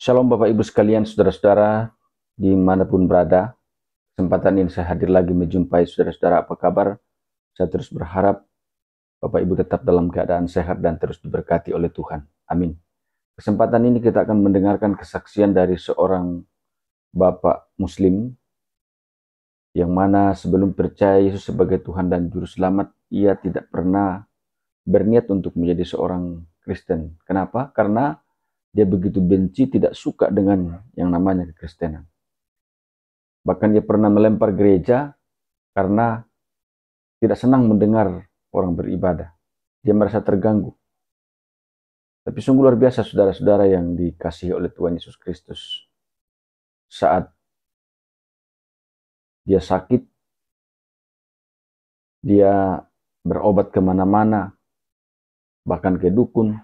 Shalom Bapak Ibu sekalian, saudara-saudara dimanapun berada. Kesempatan ini saya hadir lagi menjumpai saudara-saudara. Apa kabar? Saya terus berharap Bapak Ibu tetap dalam keadaan sehat dan terus diberkati oleh Tuhan. Amin. Kesempatan ini kita akan mendengarkan kesaksian dari seorang Bapak Muslim yang mana sebelum percaya Yesus sebagai Tuhan dan Juru Selamat, ia tidak pernah berniat untuk menjadi seorang Kristen. Kenapa? Karena dia begitu benci, tidak suka dengan yang namanya kekristenan. Bahkan dia pernah melempar gereja karena tidak senang mendengar orang beribadah. Dia merasa terganggu. Tapi sungguh luar biasa saudara-saudara yang dikasihi oleh Tuhan Yesus Kristus. Saat dia sakit, dia berobat kemana-mana, bahkan ke dukun,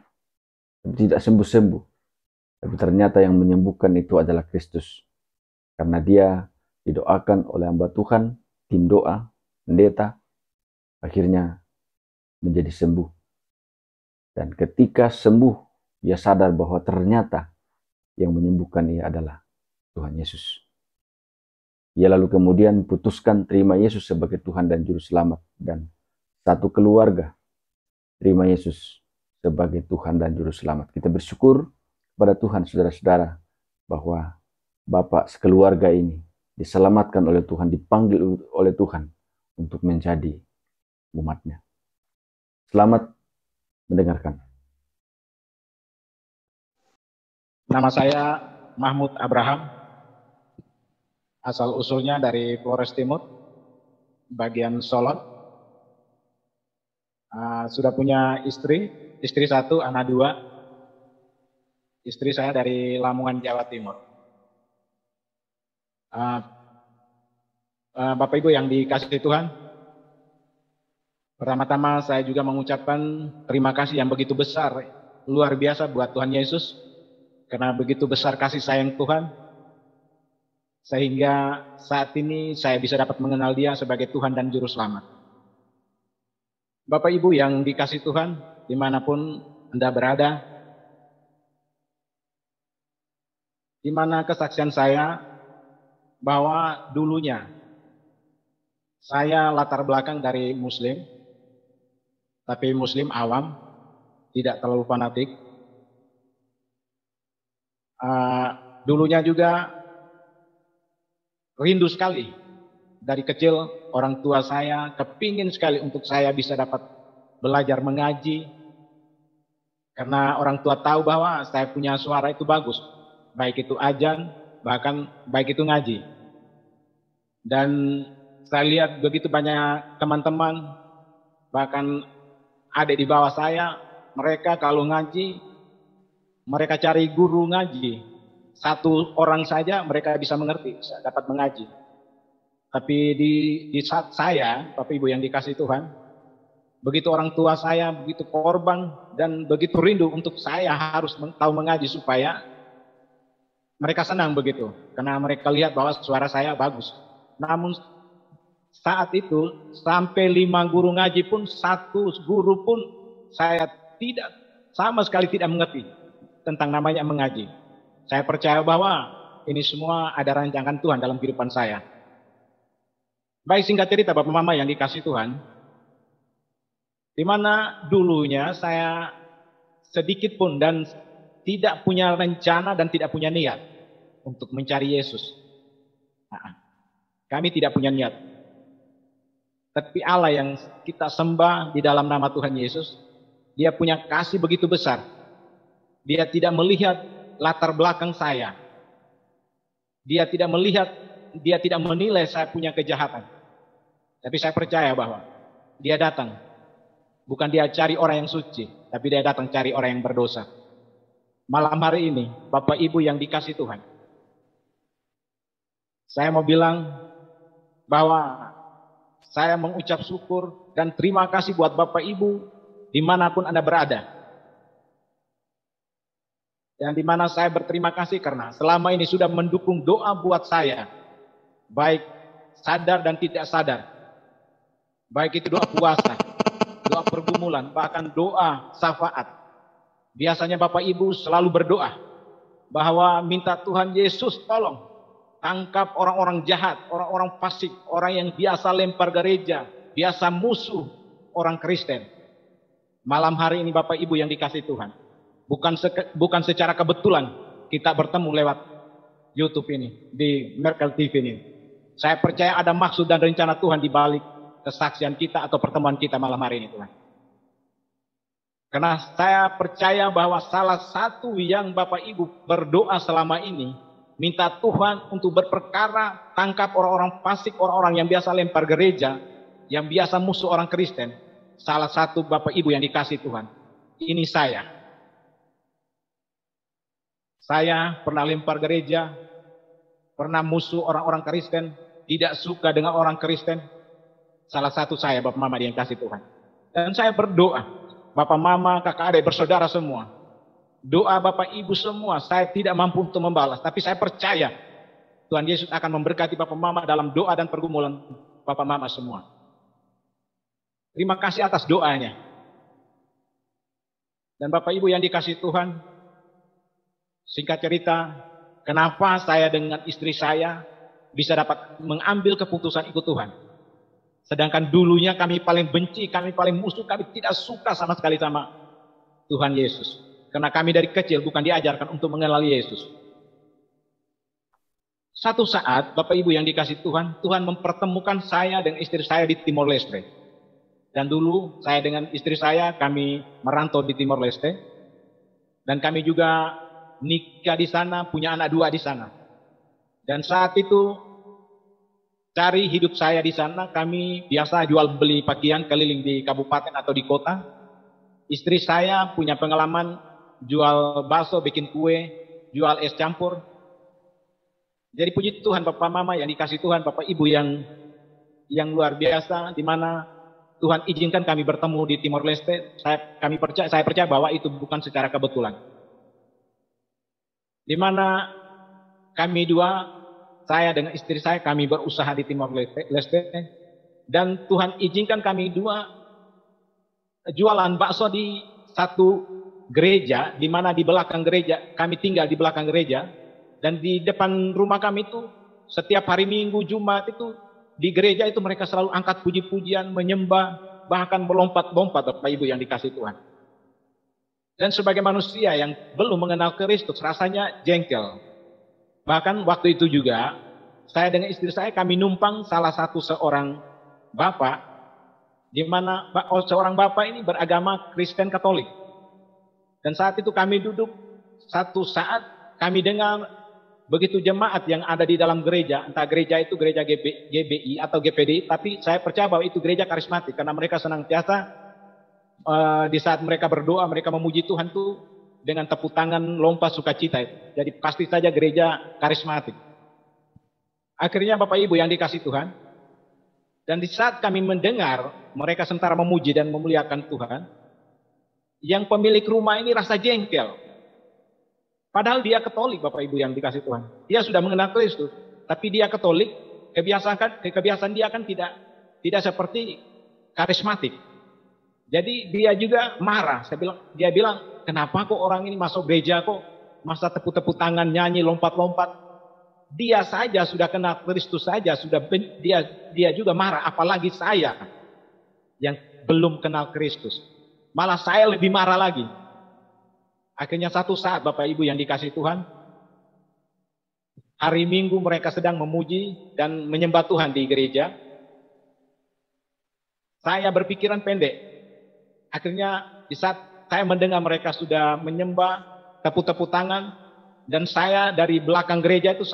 tapi tidak sembuh-sembuh. Tapi ternyata yang menyembuhkan itu adalah Kristus. Karena dia didoakan oleh hamba Tuhan, tim doa, pendeta, akhirnya menjadi sembuh. Dan ketika sembuh, ia sadar bahwa ternyata yang menyembuhkan ia adalah Tuhan Yesus. Ia lalu kemudian putuskan terima Yesus sebagai Tuhan dan Juru Selamat. Dan satu keluarga terima Yesus sebagai Tuhan dan Juru Selamat. Kita bersyukur kepada Tuhan, saudara-saudara, bahwa Bapak sekeluarga ini diselamatkan oleh Tuhan, dipanggil oleh Tuhan untuk menjadi umatnya. Selamat mendengarkan. Nama saya Mahmud Abraham, asal usulnya dari Flores Timur, bagian Solon. Sudah punya istri satu, anak dua. Istri saya dari Lamongan, Jawa Timur. Bapak Ibu yang dikasihi Tuhan, pertama-tama saya juga mengucapkan terima kasih yang begitu besar, luar biasa buat Tuhan Yesus, karena begitu besar kasih sayang Tuhan, sehingga saat ini saya bisa dapat mengenal Dia sebagai Tuhan dan Juru Selamat. Bapak Ibu yang dikasihi Tuhan, dimanapun Anda berada, di mana kesaksian saya bahwa dulunya saya latar belakang dari Muslim, tapi Muslim awam, tidak terlalu fanatik. Dulunya juga rindu sekali. Dari kecil orang tua saya kepingin sekali untuk saya bisa dapat belajar mengaji. Karena orang tua tahu bahwa saya punya suara itu bagus. Baik itu ajan, bahkan baik itu ngaji. Dan saya lihat begitu banyak teman-teman, bahkan adik di bawah saya, mereka kalau ngaji, mereka cari guru ngaji. Satu orang saja mereka bisa mengerti, bisa dapat mengaji. Tapi di saat saya, Bapak Ibu yang dikasihi Tuhan, begitu orang tua saya begitu korban dan begitu rindu untuk saya harus tahu mengaji supaya mereka senang begitu. Karena mereka lihat bahwa suara saya bagus. Namun saat itu sampai 5 guru ngaji pun, satu guru pun saya tidak sama sekali tidak mengerti tentang namanya mengaji. Saya percaya bahwa ini semua ada rancangan Tuhan dalam kehidupan saya. Baik, singkat cerita Bapak Mama yang dikasih Tuhan, di mana dulunya saya sedikit pun dan tidak punya rencana dan tidak punya niat untuk mencari Yesus. Kami tidak punya niat. Tapi Allah yang kita sembah di dalam nama Tuhan Yesus, Dia punya kasih begitu besar. Dia tidak melihat latar belakang saya. Dia tidak melihat, Dia tidak menilai saya punya kejahatan. Tapi saya percaya bahwa Dia datang. Bukan Dia cari orang yang suci, tapi Dia datang cari orang yang berdosa. Malam hari ini, Bapak Ibu yang dikasih Tuhan, saya mau bilang bahwa saya mengucap syukur dan terima kasih buat Bapak Ibu dimanapun Anda berada. Dan dimana saya berterima kasih karena selama ini sudah mendukung doa buat saya. Baik sadar dan tidak sadar. Baik itu doa puasa, doa pergumulan, bahkan doa syafaat. Biasanya Bapak Ibu selalu berdoa. bahwa minta Tuhan Yesus tolong tangkap orang-orang jahat, orang-orang fasik, orang yang biasa lempar gereja, biasa musuh orang Kristen. Malam hari ini Bapak Ibu yang dikasih Tuhan, bukan secara kebetulan kita bertemu lewat YouTube ini, di Merkel TV ini. Saya percaya ada maksud dan rencana Tuhan di balik kesaksian kita atau pertemuan kita malam hari ini, Tuhan. Karena saya percaya bahwa salah satu yang Bapak Ibu berdoa selama ini, minta Tuhan untuk berperkara, tangkap orang-orang fasik, orang-orang yang biasa lempar gereja, yang biasa musuh orang Kristen. Salah satu Bapak Ibu yang dikasih Tuhan, ini saya. Saya pernah lempar gereja, pernah musuh orang-orang Kristen, tidak suka dengan orang Kristen. Salah satu saya, Bapak Mama yang kasih Tuhan. Dan saya berdoa, Bapak Mama, kakak adik, bersaudara semua. Doa Bapak Ibu semua, saya tidak mampu untuk membalas. Tapi saya percaya Tuhan Yesus akan memberkati Bapak Mama dalam doa dan pergumulan Bapak Mama semua. Terima kasih atas doanya. Dan Bapak Ibu yang dikasih Tuhan, singkat cerita, kenapa saya dengan istri saya bisa dapat mengambil keputusan ikut Tuhan. Sedangkan dulunya kami paling benci, kami paling musuh, kami tidak suka sama sekali sama Tuhan Yesus. Karena kami dari kecil bukan diajarkan untuk mengenal Yesus. Satu saat, Bapak Ibu yang dikasih Tuhan, Tuhan mempertemukan saya dengan istri saya di Timor Leste. Dan dulu saya dengan istri saya, kami merantau di Timor Leste. Dan kami juga nikah di sana, punya anak 2 di sana. Dan saat itu, cari hidup saya di sana, kami biasa jual beli pakaian keliling di kabupaten atau di kota. Istri saya punya pengalaman jual bakso, bikin kue, jual es campur. Jadi puji Tuhan Bapak Mama yang dikasih Tuhan, Bapak Ibu yang luar biasa, di mana Tuhan izinkan kami bertemu di Timor Leste. Saya percaya bahwa itu bukan secara kebetulan. Di mana kami 2, saya dengan istri saya, kami berusaha di Timor Leste. Dan Tuhan izinkan kami 2 jualan bakso di satu gereja, di mana di belakang gereja, kami tinggal di belakang gereja. Dan di depan rumah kami itu, setiap hari Minggu, Jumat itu, di gereja itu mereka selalu angkat puji-pujian, menyembah, bahkan melompat-lompat Bapak Ibu yang dikasih Tuhan. Dan sebagai manusia yang belum mengenal Kristus, rasanya jengkel. Bahkan waktu itu juga, saya dengan istri saya, kami numpang salah satu seorang bapak, di mana seorang bapak ini beragama Kristen Katolik. Dan saat itu kami duduk, satu saat kami dengar begitu jemaat yang ada di dalam gereja, entah gereja itu gereja GBI atau GPDI, tapi saya percaya bahwa itu gereja karismatik, karena mereka senantiasa di saat mereka berdoa, mereka memuji Tuhan tuh dengan tepuk tangan, lompat, sukacita itu. Jadi pasti saja gereja karismatik. Akhirnya Bapak Ibu yang dikasih Tuhan, dan di saat kami mendengar mereka sementara memuji dan memuliakan Tuhan, yang pemilik rumah ini rasa jengkel. Padahal dia Katolik, Bapak Ibu yang dikasih Tuhan. Dia sudah mengenal Kristus, tapi dia Katolik, kebiasaan dia kan tidak seperti karismatik. Jadi dia juga marah. Dia bilang, kenapa kok orang ini masuk gereja kok masa tepuk-tepuk tangan, nyanyi, lompat-lompat. Dia saja sudah kenal Kristus saja, dia juga marah, apalagi saya yang belum kenal Kristus. Malah saya lebih marah lagi. Akhirnya satu saat Bapak Ibu yang dikasih Tuhan, hari Minggu mereka sedang memuji dan menyembah Tuhan di gereja. Saya berpikiran pendek. Akhirnya di saat saya mendengar mereka sudah menyembah, tepuk-tepuk tangan, dan saya dari belakang gereja itu,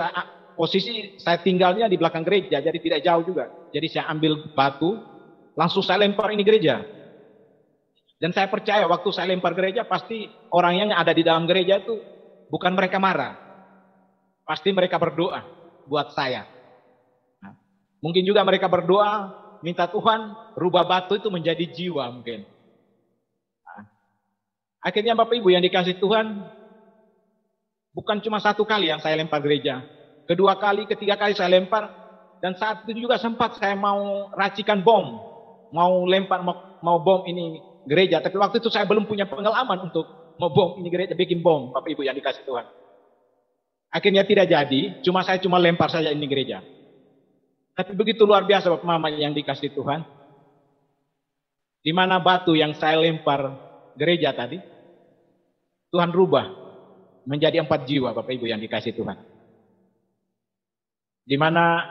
posisi saya tinggalnya di belakang gereja, jadi tidak jauh juga. Jadi saya ambil batu, langsung saya lempar ini gereja. Dan saya percaya waktu saya lempar gereja, pasti orang yang ada di dalam gereja itu bukan mereka marah. Pasti mereka berdoa buat saya. Nah, mungkin juga mereka berdoa, minta Tuhan rubah batu itu menjadi jiwa mungkin. Nah, akhirnya Bapak Ibu yang dikasih Tuhan, bukan cuma satu kali yang saya lempar gereja. Kedua kali, ketiga kali saya lempar. Dan saat itu juga sempat saya mau racikan bom. Mau lempar, mau bom ini gereja, tapi waktu itu saya belum punya pengalaman untuk mau bom ini gereja, bikin bom, Bapak Ibu yang dikasih Tuhan. Akhirnya tidak jadi, saya cuma lempar saja ini gereja. Tapi begitu luar biasa Bapak Mama yang dikasih Tuhan. Di mana batu yang saya lempar gereja tadi, Tuhan rubah menjadi 4 jiwa Bapak Ibu yang dikasih Tuhan. Di mana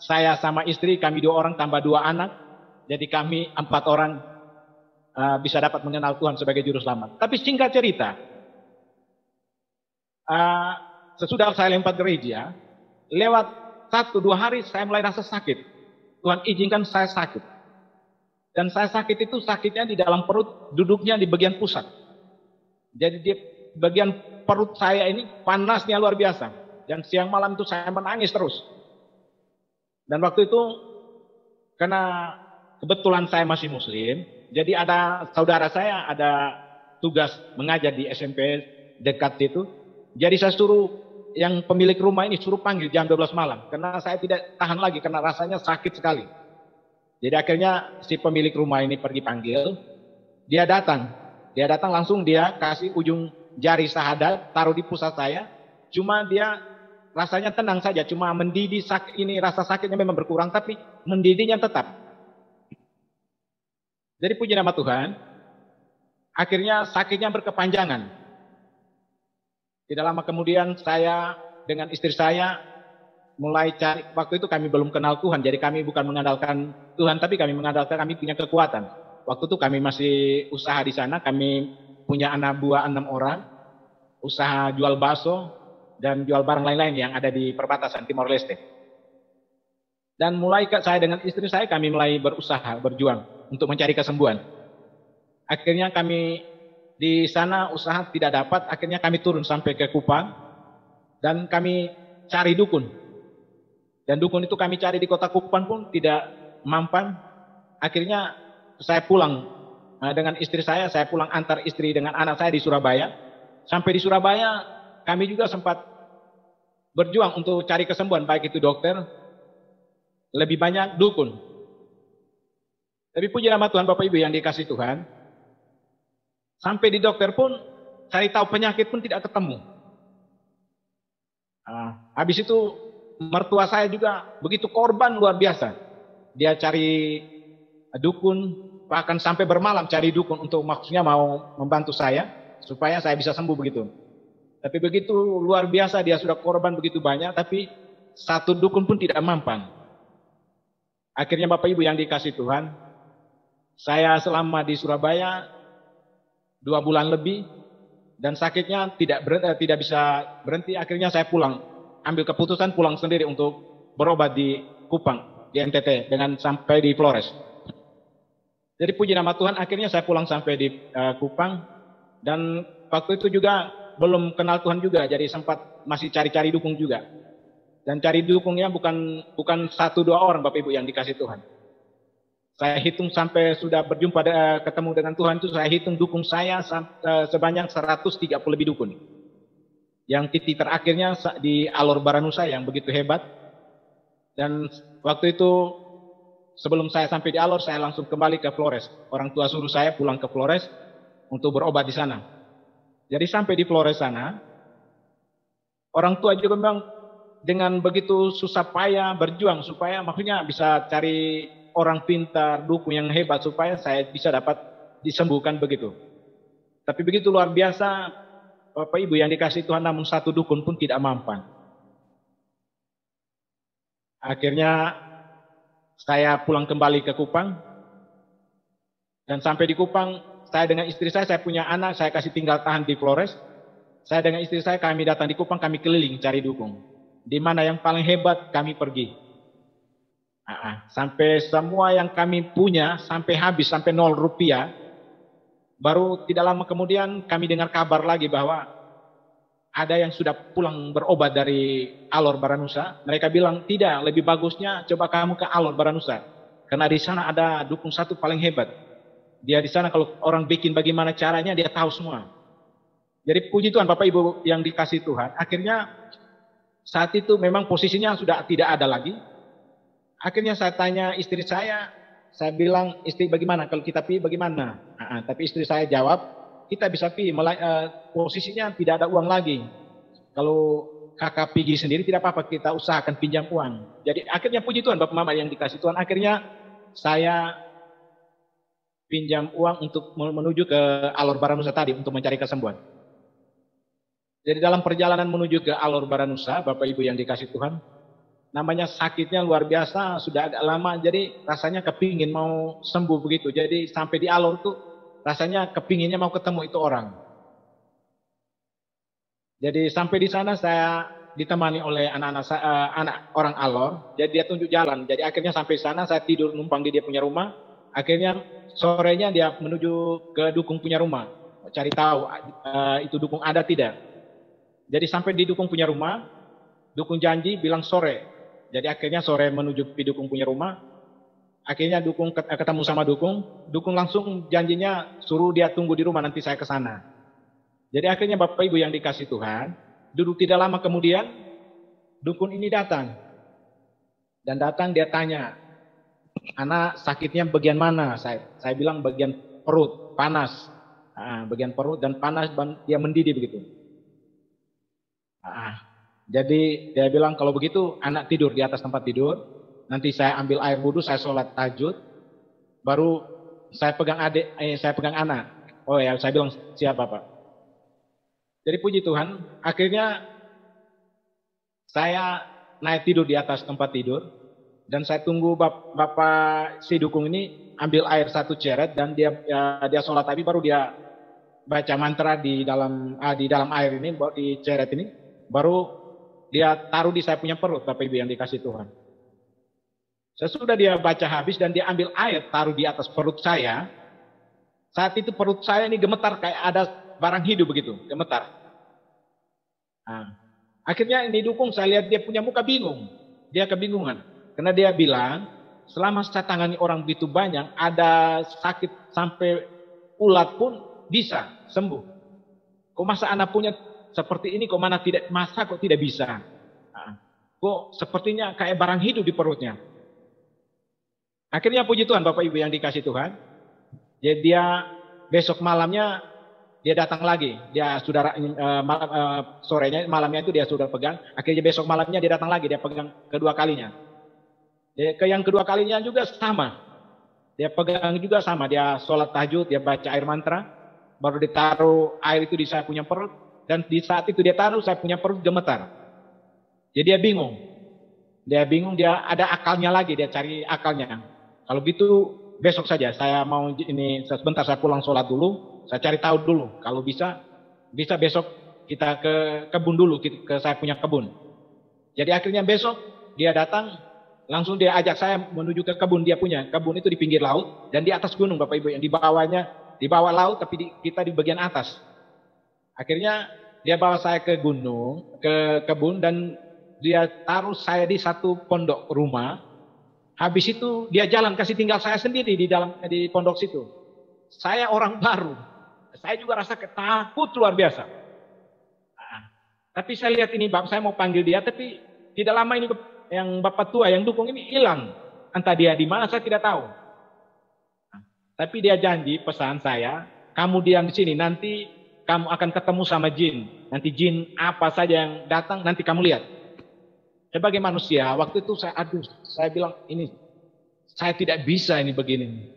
saya sama istri, kami 2 orang tambah 2 anak, jadi kami 4 orang bisa dapat mengenal Tuhan sebagai juru selamat. Tapi singkat cerita, sesudah saya lempar gereja, lewat 1-2 hari saya mulai rasa sakit. Tuhan izinkan saya sakit. Dan saya sakit itu sakitnya di dalam perut, duduknya di bagian pusat. Jadi di bagian perut saya ini panasnya luar biasa. Dan siang malam itu saya menangis terus. Dan waktu itu karena kebetulan saya masih muslim, jadi ada saudara saya ada tugas mengajar di SMP dekat situ. Jadi saya suruh yang pemilik rumah ini suruh panggil jam 12 malam. Karena saya tidak tahan lagi karena rasanya sakit sekali. Jadi akhirnya si pemilik rumah ini pergi panggil. Dia datang langsung dia kasih ujung jari sahadat taruh di pusat saya. Cuma dia rasanya tenang saja. Cuma mendidih ini rasa sakitnya memang berkurang tapi mendidihnya tetap. Jadi puji nama Tuhan. Akhirnya sakitnya berkepanjangan. Tidak lama kemudian saya dengan istri saya mulai cari, waktu itu kami belum kenal Tuhan, jadi kami bukan mengandalkan Tuhan, tapi kami mengandalkan kami punya kekuatan. Waktu itu kami masih usaha di sana, kami punya anak buah 6 orang, usaha jual bakso dan jual barang lain-lain yang ada di perbatasan Timor Leste. Dan mulai saya dengan istri saya, kami mulai berusaha, berjuang untuk mencari kesembuhan. Akhirnya kami di sana usaha tidak dapat, akhirnya kami turun sampai ke Kupang dan kami cari dukun. Dan dukun itu kami cari di kota Kupang pun tidak mampan. Akhirnya saya pulang dengan istri saya pulang antar istri dengan anak saya di Surabaya. Sampai di Surabaya kami juga sempat berjuang untuk cari kesembuhan, baik itu dokter, lebih banyak dukun. Tapi puji nama Tuhan Bapak Ibu yang dikasih Tuhan. Sampai di dokter pun cari tahu penyakit pun tidak ketemu. Habis itu mertua saya juga begitu korban luar biasa. Dia cari dukun, bahkan sampai bermalam cari dukun untuk maksudnya mau membantu saya supaya saya bisa sembuh begitu. Tapi begitu luar biasa dia sudah korban begitu banyak, tapi satu dukun pun tidak mampan. Akhirnya Bapak Ibu yang dikasih Tuhan, saya selama di Surabaya 2 bulan lebih dan sakitnya tidak bisa berhenti. Akhirnya saya pulang, ambil keputusan pulang sendiri untuk berobat di Kupang, di NTT, dengan sampai di Flores. Jadi puji nama Tuhan, akhirnya saya pulang sampai di Kupang dan waktu itu juga belum kenal Tuhan juga, jadi sempat masih cari-cari dukung juga. Dan cari dukungnya bukan 1-2 orang Bapak Ibu yang dikasih Tuhan. Saya hitung sampai sudah berjumpa ketemu dengan Tuhan itu, saya hitung dukun saya sebanyak 130 lebih dukun. Yang titik terakhirnya di Alor Baranusa yang begitu hebat. Dan waktu itu sebelum saya sampai di Alor, saya langsung kembali ke Flores. Orang tua suruh saya pulang ke Flores untuk berobat di sana. Jadi sampai di Flores sana, orang tua juga memang dengan begitu susah payah berjuang supaya maksudnya bisa cari orang pintar, dukun yang hebat supaya saya bisa dapat disembuhkan begitu. Tapi begitu luar biasa, Bapak Ibu yang dikasih Tuhan, namun satu dukun pun tidak mampan. Akhirnya saya pulang kembali ke Kupang. Dan sampai di Kupang, saya dengan istri saya punya anak, saya kasih tinggal tahan di Flores. Saya dengan istri saya, kami datang di Kupang, kami keliling cari dukun. Di mana yang paling hebat, kami pergi. Sampai semua yang kami punya sampai habis, sampai 0 rupiah. Baru tidak lama kemudian kami dengar kabar lagi bahwa ada yang sudah pulang berobat dari Alor Baranusa. Mereka bilang tidak, lebih bagusnya coba kamu ke Alor Baranusa, karena di sana ada dukun satu paling hebat. Dia di sana kalau orang bikin bagaimana caranya dia tahu semua. Jadi puji Tuhan Bapak Ibu yang dikasih Tuhan. Akhirnya saat itu memang posisinya sudah tidak ada lagi. Akhirnya saya tanya istri saya bilang, istri bagaimana kalau kita pergi bagaimana? Tapi istri saya jawab, kita bisa pergi, posisinya tidak ada uang lagi. Kalau kakak pergi sendiri tidak apa-apa, kita usahakan pinjam uang. Jadi akhirnya puji Tuhan Bapak Mama yang dikasih Tuhan, akhirnya saya pinjam uang untuk menuju ke Alor Baranusa tadi untuk mencari kesembuhan. Jadi dalam perjalanan menuju ke Alor Baranusa, Bapak Ibu yang dikasih Tuhan, namanya sakitnya luar biasa, sudah agak lama, jadi rasanya kepingin mau sembuh begitu. Jadi sampai di Alor tuh rasanya kepinginnya mau ketemu itu orang. Jadi sampai di sana saya ditemani oleh anak orang Alor, jadi dia tunjuk jalan. Jadi akhirnya sampai sana saya tidur numpang di dia punya rumah. Akhirnya sorenya dia menuju ke dukung punya rumah, cari tahu itu dukung ada tidak. Jadi sampai di dukung punya rumah, dukung janji bilang sore. Jadi akhirnya sore menuju ke dukung punya rumah. Akhirnya dukung ketemu sama dukung langsung janjinya suruh dia tunggu di rumah, nanti saya ke sana. Jadi akhirnya Bapak Ibu yang dikasih Tuhan, duduk tidak lama kemudian, dukun ini datang. Dan datang dia tanya, anak sakitnya bagian mana? Saya bilang bagian perut, panas. Bagian perut dan panas, dia mendidih begitu. Jadi dia bilang kalau begitu anak tidur di atas tempat tidur. Nanti saya ambil air wudhu, saya sholat tahajud. Baru saya pegang saya pegang anak. Oh ya, saya bilang siapa Pak? Jadi puji Tuhan, akhirnya saya naik tidur di atas tempat tidur dan saya tunggu Bapak si dukung ini ambil air satu ceret dan dia sholat tadi, baru dia baca mantra di dalam air ini, di ceret ini, baru dia taruh di saya punya perut, Bapak Ibu yang dikasih Tuhan. Sesudah dia baca habis dan dia ambil air taruh di atas perut saya, saat itu perut saya ini gemetar kayak ada barang hidup begitu, gemetar. Akhirnya ini dukung, saya lihat dia punya muka bingung. Dia kebingungan. Karena dia bilang, selama saya tangani orang begitu banyak, ada sakit sampai ulat pun bisa sembuh. Kok masa anak punya seperti ini, kok tidak bisa? Kok sepertinya kayak barang hidup di perutnya. Akhirnya puji Tuhan Bapak Ibu yang dikasih Tuhan. Jadi dia besok malamnya dia datang lagi. Dia sudah sorenya, malamnya itu dia sudah pegang. Akhirnya besok malamnya dia datang lagi. Dia pegang kedua kalinya. Yang kedua kalinya juga sama. Dia pegang juga sama. Dia sholat tahajud, dia baca air mantra. Baru ditaruh air itu di saya punya perut. Dan di saat itu dia taruh, saya punya perut gemetar. Jadi dia bingung. Dia ada akalnya lagi. Dia cari akalnya. Kalau gitu besok saja. Saya mau ini sebentar saya pulang sholat dulu. Saya cari tahu dulu. Kalau bisa besok kita ke kebun dulu. Ke saya punya kebun. Jadi akhirnya besok dia datang. Langsung dia ajak saya menuju ke kebun dia punya. Kebun itu di pinggir laut dan di atas gunung Bapak Ibu, yang di bawah laut tapi kita di bagian atas. Akhirnya dia bawa saya ke gunung, ke kebun, dan dia taruh saya di satu pondok rumah. Habis itu dia jalan kasih tinggal saya sendiri di pondok situ. Saya orang baru. Saya juga rasa takut luar biasa. Tapi saya lihat ini Bapak, saya mau panggil dia, tapi tidak lama ini yang Bapak tua yang dukung ini hilang. Entah dia di mana saya tidak tahu. Tapi dia janji pesan saya, kamu diam di sini, nanti kamu akan ketemu sama jin. Nanti jin apa saja yang datang nanti kamu lihat. Sebagai manusia, waktu itu saya bilang ini saya tidak bisa ini begini.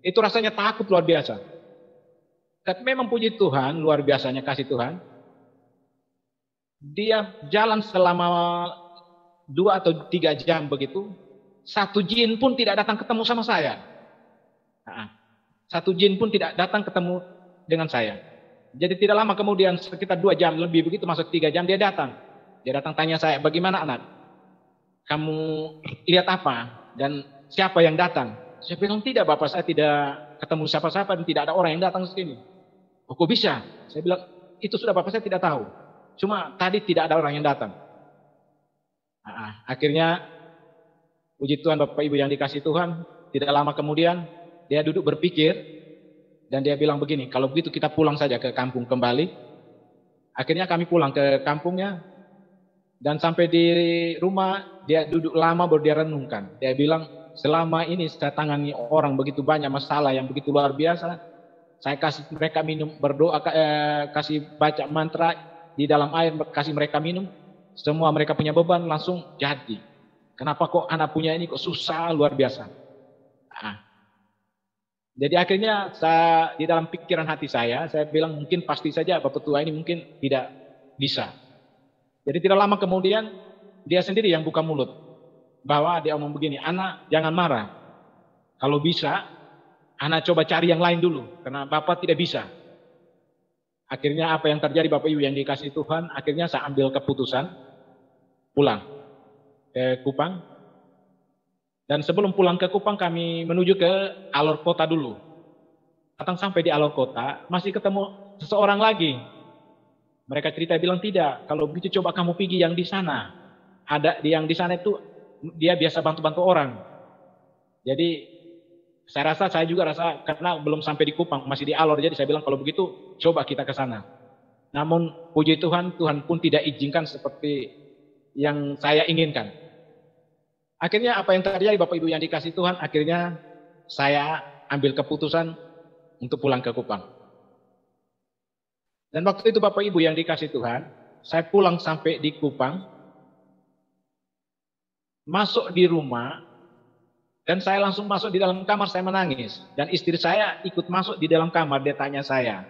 Itu rasanya takut luar biasa. Tapi memang puji Tuhan, luar biasanya kasih Tuhan. Dia jalan selama 2 atau 3 jam begitu. Satu jin pun tidak datang ketemu sama saya. Satu jin pun tidak datang ketemu dengan saya. Jadi tidak lama kemudian, sekitar 2 jam lebih begitu, masuk 3 jam dia datang. Dia datang tanya saya, bagaimana anak? Kamu lihat apa? Dan siapa yang datang? Saya bilang tidak Bapak, saya tidak ketemu siapa-siapa dan tidak ada orang yang datang ke sini. Oh, kok bisa? Saya bilang itu sudah Bapak, saya tidak tahu. Cuma tadi tidak ada orang yang datang. Akhirnya puji Tuhan Bapak Ibu yang dikasih Tuhan, tidak lama kemudian dia duduk berpikir dan dia bilang begini, kalau begitu kita pulang saja ke kampung kembali. Akhirnya kami pulang ke kampungnya dan sampai di rumah dia duduk lama baru dia renungkan. Dia bilang, selama ini saya tangani orang begitu banyak masalah yang begitu luar biasa. Saya kasih mereka minum, berdoa, kasih baca mantra di dalam air, kasih mereka minum. semua mereka punya beban langsung jadi. Kenapa kok anak punya ini kok susah luar biasa. Nah, jadi akhirnya di dalam pikiran hati saya bilang mungkin pasti saja Bapak tua ini mungkin tidak bisa. Jadi tidak lama kemudian dia sendiri yang buka mulut. Bahwa dia ngomong begini, anak jangan marah. Kalau bisa, anak coba cari yang lain dulu. Karena Bapak tidak bisa. Akhirnya apa yang terjadi Bapak Ibu yang dikasih Tuhan, akhirnya saya ambil keputusan pulang ke Kupang. Dan sebelum pulang ke Kupang kami menuju ke Alor Kota dulu. Datang sampai di Alor Kota, masih ketemu seseorang lagi. Mereka cerita bilang tidak, kalau begitu coba kamu pergi yang di sana. Ada yang di sana itu dia biasa bantu-bantu orang. Jadi saya juga rasa karena belum sampai di Kupang, masih di Alor, jadi saya bilang kalau begitu coba kita ke sana. Namun puji Tuhan, Tuhan pun tidak izinkan seperti yang saya inginkan. Akhirnya apa yang terjadi Bapak Ibu yang dikasih Tuhan, akhirnya saya ambil keputusan untuk pulang ke Kupang. Dan waktu itu Bapak Ibu yang dikasih Tuhan, saya pulang sampai di Kupang, masuk di rumah, dan saya langsung masuk di dalam kamar, saya menangis. Dan istri saya ikut masuk di dalam kamar, dia tanya saya,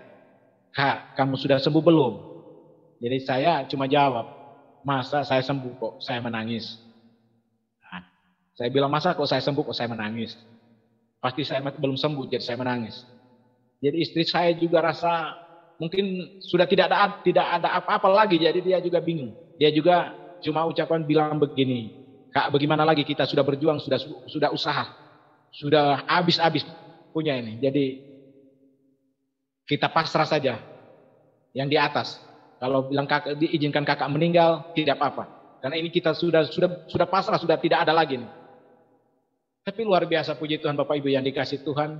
Kak, kamu sudah sembuh belum? Jadi saya cuma jawab, masa saya sembuh kok saya menangis? Nah, saya bilang, masa kok saya sembuh kok saya menangis? Pasti saya belum sembuh, jadi saya menangis. Jadi istri saya juga rasa mungkin sudah tidak ada apa-apa lagi, jadi dia juga bingung. Dia juga cuma ucapan bilang begini, Kak, bagaimana lagi kita sudah berjuang, sudah usaha, sudah habis-habis punya ini. Jadi kita pasrah saja yang di atas. Kalau bilang kakak diizinkan kakak meninggal, tidak apa-apa. Karena ini kita sudah pasrah, sudah tidak ada lagi nih. Tapi luar biasa puji Tuhan Bapak Ibu yang dikasih Tuhan,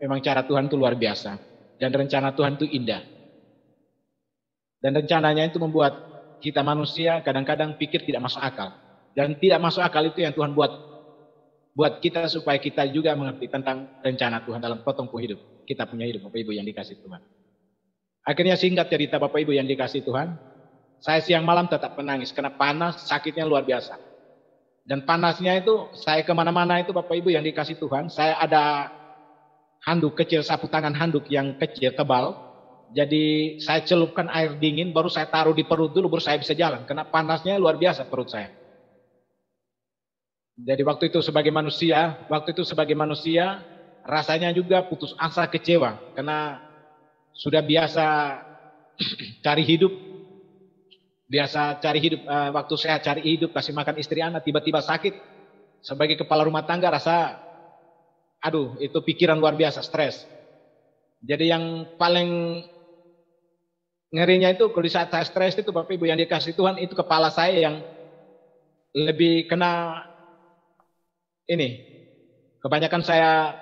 memang cara Tuhan itu luar biasa. Dan rencana Tuhan itu indah. Dan rencananya itu membuat kita manusia kadang-kadang pikir tidak masuk akal. Dan tidak masuk akal itu yang Tuhan buat kita supaya kita juga mengerti tentang rencana Tuhan dalam potongku hidup. Kita punya hidup Bapak Ibu yang dikasih Tuhan. Akhirnya singkat cerita Bapak Ibu yang dikasih Tuhan, saya siang malam tetap menangis karena panas, sakitnya luar biasa. Dan panasnya itu saya kemana-mana itu Bapak Ibu yang dikasih Tuhan, saya ada handuk kecil, sapu tangan handuk yang kecil, tebal. Jadi saya celupkan air dingin, baru saya taruh di perut dulu, baru saya bisa jalan. Karena panasnya luar biasa perut saya. Jadi waktu itu sebagai manusia, rasanya juga putus asa, kecewa. Karena sudah biasa cari hidup. Waktu saya cari hidup, kasih makan istri anak, tiba-tiba sakit. Sebagai kepala rumah tangga rasa, aduh, itu pikiran luar biasa, stres. Jadi yang paling ngerinya itu kalau di saat saya stres itu Bapak Ibu yang dikasih Tuhan, itu kepala saya yang lebih kena ini. Kebanyakan saya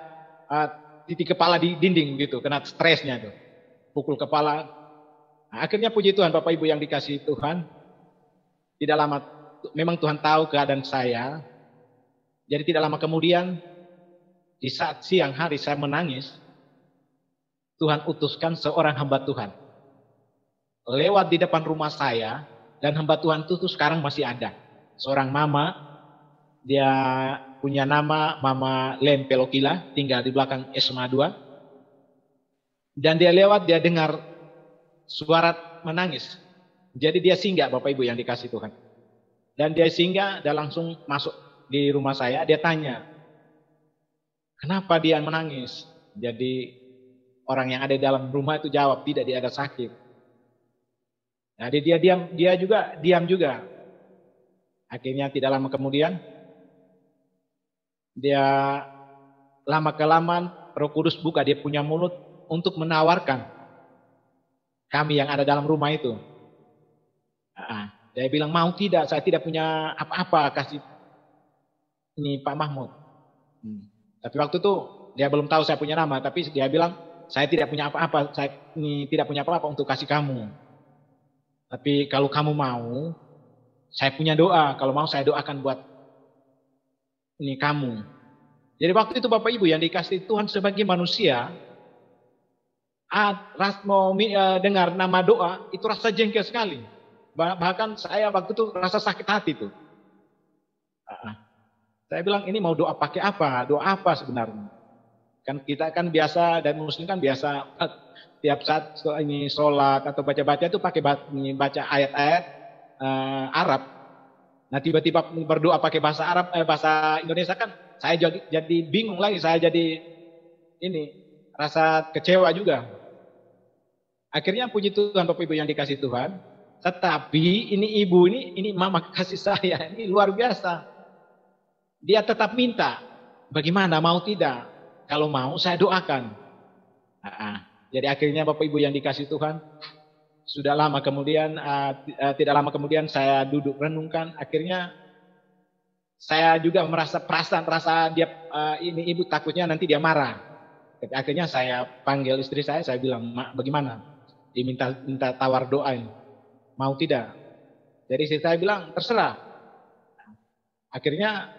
titik kepala di dinding gitu, kena stresnya itu. Pukul kepala. Nah, akhirnya puji Tuhan Bapak Ibu yang dikasih Tuhan, tidak lama memang Tuhan tahu keadaan saya. Jadi tidak lama kemudian di saat siang hari saya menangis, Tuhan utuskan seorang hamba Tuhan lewat di depan rumah saya, dan hamba Tuhan itu sekarang masih ada. Seorang mama, dia punya nama Mama Len Pelokila, tinggal di belakang SMA 2. Dan dia lewat, dia dengar suara menangis. Jadi dia singgah Bapak Ibu yang dikasih Tuhan. Dan dia singgah, dia langsung masuk di rumah saya, dia tanya, kenapa dia menangis? Jadi orang yang ada di dalam rumah itu jawab, tidak, dia ada sakit. Jadi dia diam juga. Akhirnya tidak lama kemudian, dia lama-kelamaan Roh Kudus buka dia punya mulut untuk menawarkan kami yang ada dalam rumah itu. Dia bilang, mau tidak, saya tidak punya apa-apa, kasih ini Pak Mahmud. Tapi waktu itu dia belum tahu saya punya nama, tapi dia bilang, saya tidak punya apa-apa, saya ini tidak punya apa-apa untuk kasih kamu. Tapi kalau kamu mau, saya punya doa, kalau mau saya doakan buat ini kamu. Jadi waktu itu Bapak Ibu yang dikasih Tuhan sebagai manusia, mau dengar nama doa, itu rasa jengkel sekali. Bahkan saya waktu itu rasa sakit hati tuh. Saya bilang ini mau doa pakai apa? Doa apa sebenarnya? Kan kita kan biasa dan muslim kan biasa tiap saat ini sholat atau baca-baca itu pakai baca ayat-ayat Arab. Nah tiba-tiba berdoa pakai bahasa Arab, bahasa Indonesia kan saya jadi bingung lagi, saya jadi ini rasa kecewa juga. Akhirnya puji Tuhan Bapak Ibu yang dikasih Tuhan, tetapi ini ibu ini mama kasih saya ini luar biasa. Dia tetap minta, bagaimana mau tidak? Kalau mau saya doakan. Jadi akhirnya Bapak Ibu yang dikasih Tuhan, sudah lama kemudian, tidak lama kemudian saya duduk renungkan, akhirnya saya juga merasa perasaan dia ini ibu takutnya nanti dia marah. Akhirnya saya panggil istri saya bilang, Mak bagaimana? Minta tawar doain, mau tidak? Jadi istri saya bilang terserah. Akhirnya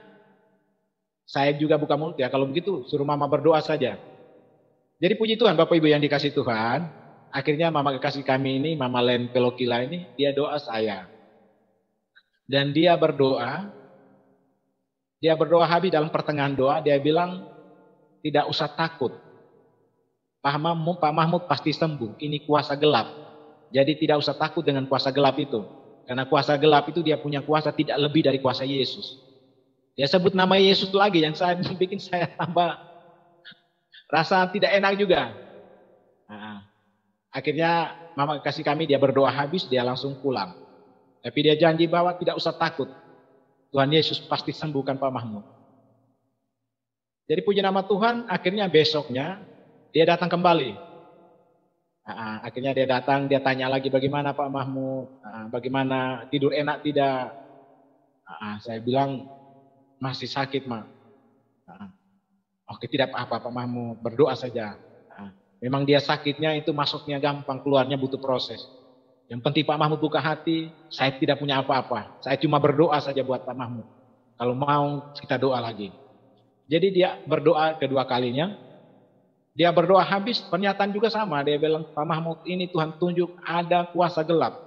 saya juga buka mulut, ya kalau begitu suruh mama berdoa saja. Jadi puji Tuhan Bapak Ibu yang dikasih Tuhan, akhirnya mama kekasih kami ini, Mama Len Pelokila ini, dia doa saya. Dan dia berdoa habis dalam pertengahan doa, dia bilang tidak usah takut. Pak Mahmud pasti sembuh, ini kuasa gelap. Jadi tidak usah takut dengan kuasa gelap itu. Karena kuasa gelap itu dia punya kuasa tidak lebih dari kuasa Yesus. Dia sebut nama Yesus lagi yang bikin saya tambah rasa tidak enak juga. Akhirnya mama kasih kami dia berdoa habis, dia langsung pulang. Tapi dia janji bahwa tidak usah takut. Tuhan Yesus pasti sembuhkan Pak Mahmud. Jadi puji nama Tuhan, akhirnya besoknya dia datang kembali. Akhirnya dia datang, dia tanya lagi bagaimana Pak Mahmud, bagaimana tidur enak tidak. Saya bilang masih sakit, Mak. Oke, tidak apa-apa Pak Mahmud, berdoa saja. Memang dia sakitnya itu masuknya gampang, keluarnya butuh proses. Yang penting Pak Mahmud buka hati, saya tidak punya apa-apa. Saya cuma berdoa saja buat Pak Mahmud. Kalau mau kita doa lagi. Jadi dia berdoa kedua kalinya. Dia berdoa habis, pernyataan juga sama. Dia bilang, Pak Mahmud ini Tuhan tunjuk ada kuasa gelap.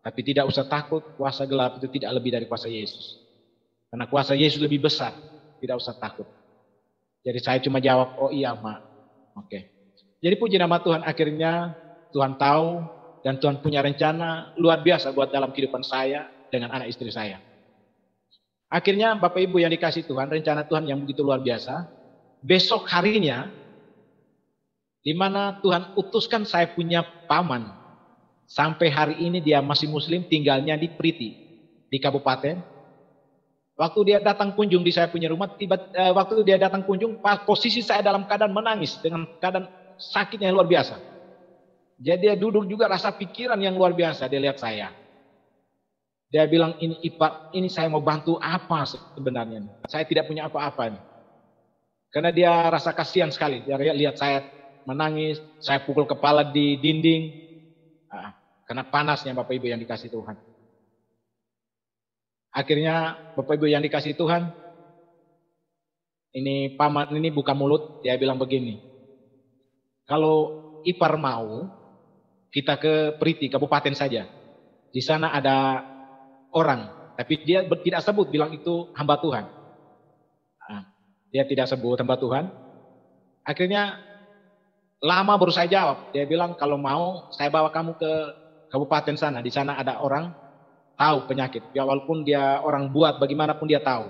Tapi tidak usah takut, kuasa gelap itu tidak lebih dari kuasa Yesus. Karena kuasa Yesus lebih besar, tidak usah takut. Jadi saya cuma jawab, oh iya Mak. Oke. Jadi puji nama Tuhan, akhirnya Tuhan tahu dan Tuhan punya rencana luar biasa buat dalam kehidupan saya dengan anak istri saya. Akhirnya Bapak Ibu yang dikasih Tuhan, rencana Tuhan yang begitu luar biasa. Besok harinya, di mana Tuhan utuskan saya punya paman. Sampai hari ini dia masih muslim, tinggalnya di Priti, di kabupaten. Waktu dia datang kunjung di saya punya rumah, waktu dia datang kunjung, posisi saya dalam keadaan menangis dengan keadaan sakitnya yang luar biasa. Jadi dia duduk juga rasa pikiran yang luar biasa, dia lihat saya. Dia bilang ini saya mau bantu apa sebenarnya? Saya tidak punya apa-apa nih. Karena dia rasa kasihan sekali, dia lihat saya menangis, saya pukul kepala di dinding, karena panasnya Bapak Ibu yang dikasih Tuhan. Akhirnya Bapak Ibu yang dikasih Tuhan, ini paman ini buka mulut, dia bilang begini, kalau ipar mau, kita ke Priti, kabupaten saja. Di sana ada orang, tapi dia tidak sebut, bilang itu hamba Tuhan. Dia tidak sebut hamba Tuhan. Akhirnya lama baru saya jawab, dia bilang kalau mau saya bawa kamu ke kabupaten sana, di sana ada orang tahu penyakit, ya walaupun dia orang buat bagaimanapun dia tahu.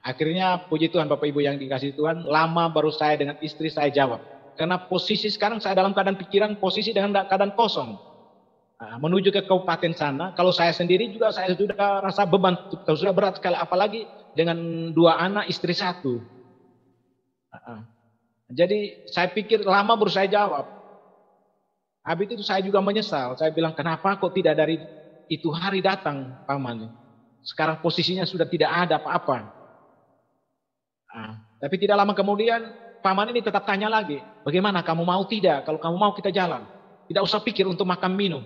Akhirnya puji Tuhan Bapak Ibu yang dikasih Tuhan, lama baru saya dengan istri saya jawab. Karena posisi sekarang saya dalam keadaan pikiran, posisi dengan keadaan kosong. Menuju ke kabupaten sana, kalau saya sendiri juga saya sudah rasa beban, sudah berat sekali, apalagi dengan 2 anak, istri 1. Jadi saya pikir lama baru saya jawab. Habis itu saya juga menyesal. Saya bilang, kenapa kok tidak dari itu hari datang paman? Sekarang posisinya sudah tidak ada apa-apa. Tapi tidak lama kemudian, paman ini tetap tanya lagi. Bagaimana, kamu mau tidak? Kalau kamu mau kita jalan. Tidak usah pikir untuk makan minum.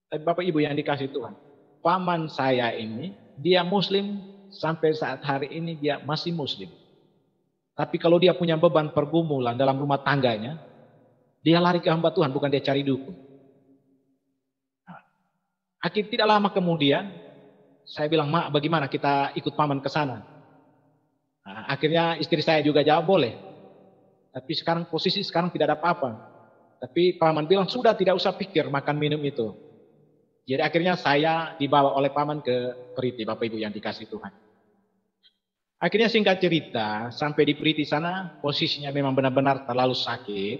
Tapi Bapak Ibu yang dikasih Tuhan, paman saya ini, dia muslim, sampai saat hari ini dia masih muslim. Tapi kalau dia punya beban pergumulan dalam rumah tangganya, dia lari ke hamba Tuhan, bukan dia cari dukun. Tidak lama kemudian, saya bilang, Mak, bagaimana kita ikut paman ke sana? Nah, akhirnya istri saya juga jawab, boleh. Tapi posisi sekarang tidak ada apa-apa. Tapi paman bilang, sudah tidak usah pikir makan minum itu. Jadi akhirnya saya dibawa oleh paman ke Periti, Bapak Ibu yang dikasih Tuhan. Akhirnya singkat cerita, sampai di Periti sana, posisinya memang benar-benar terlalu sakit.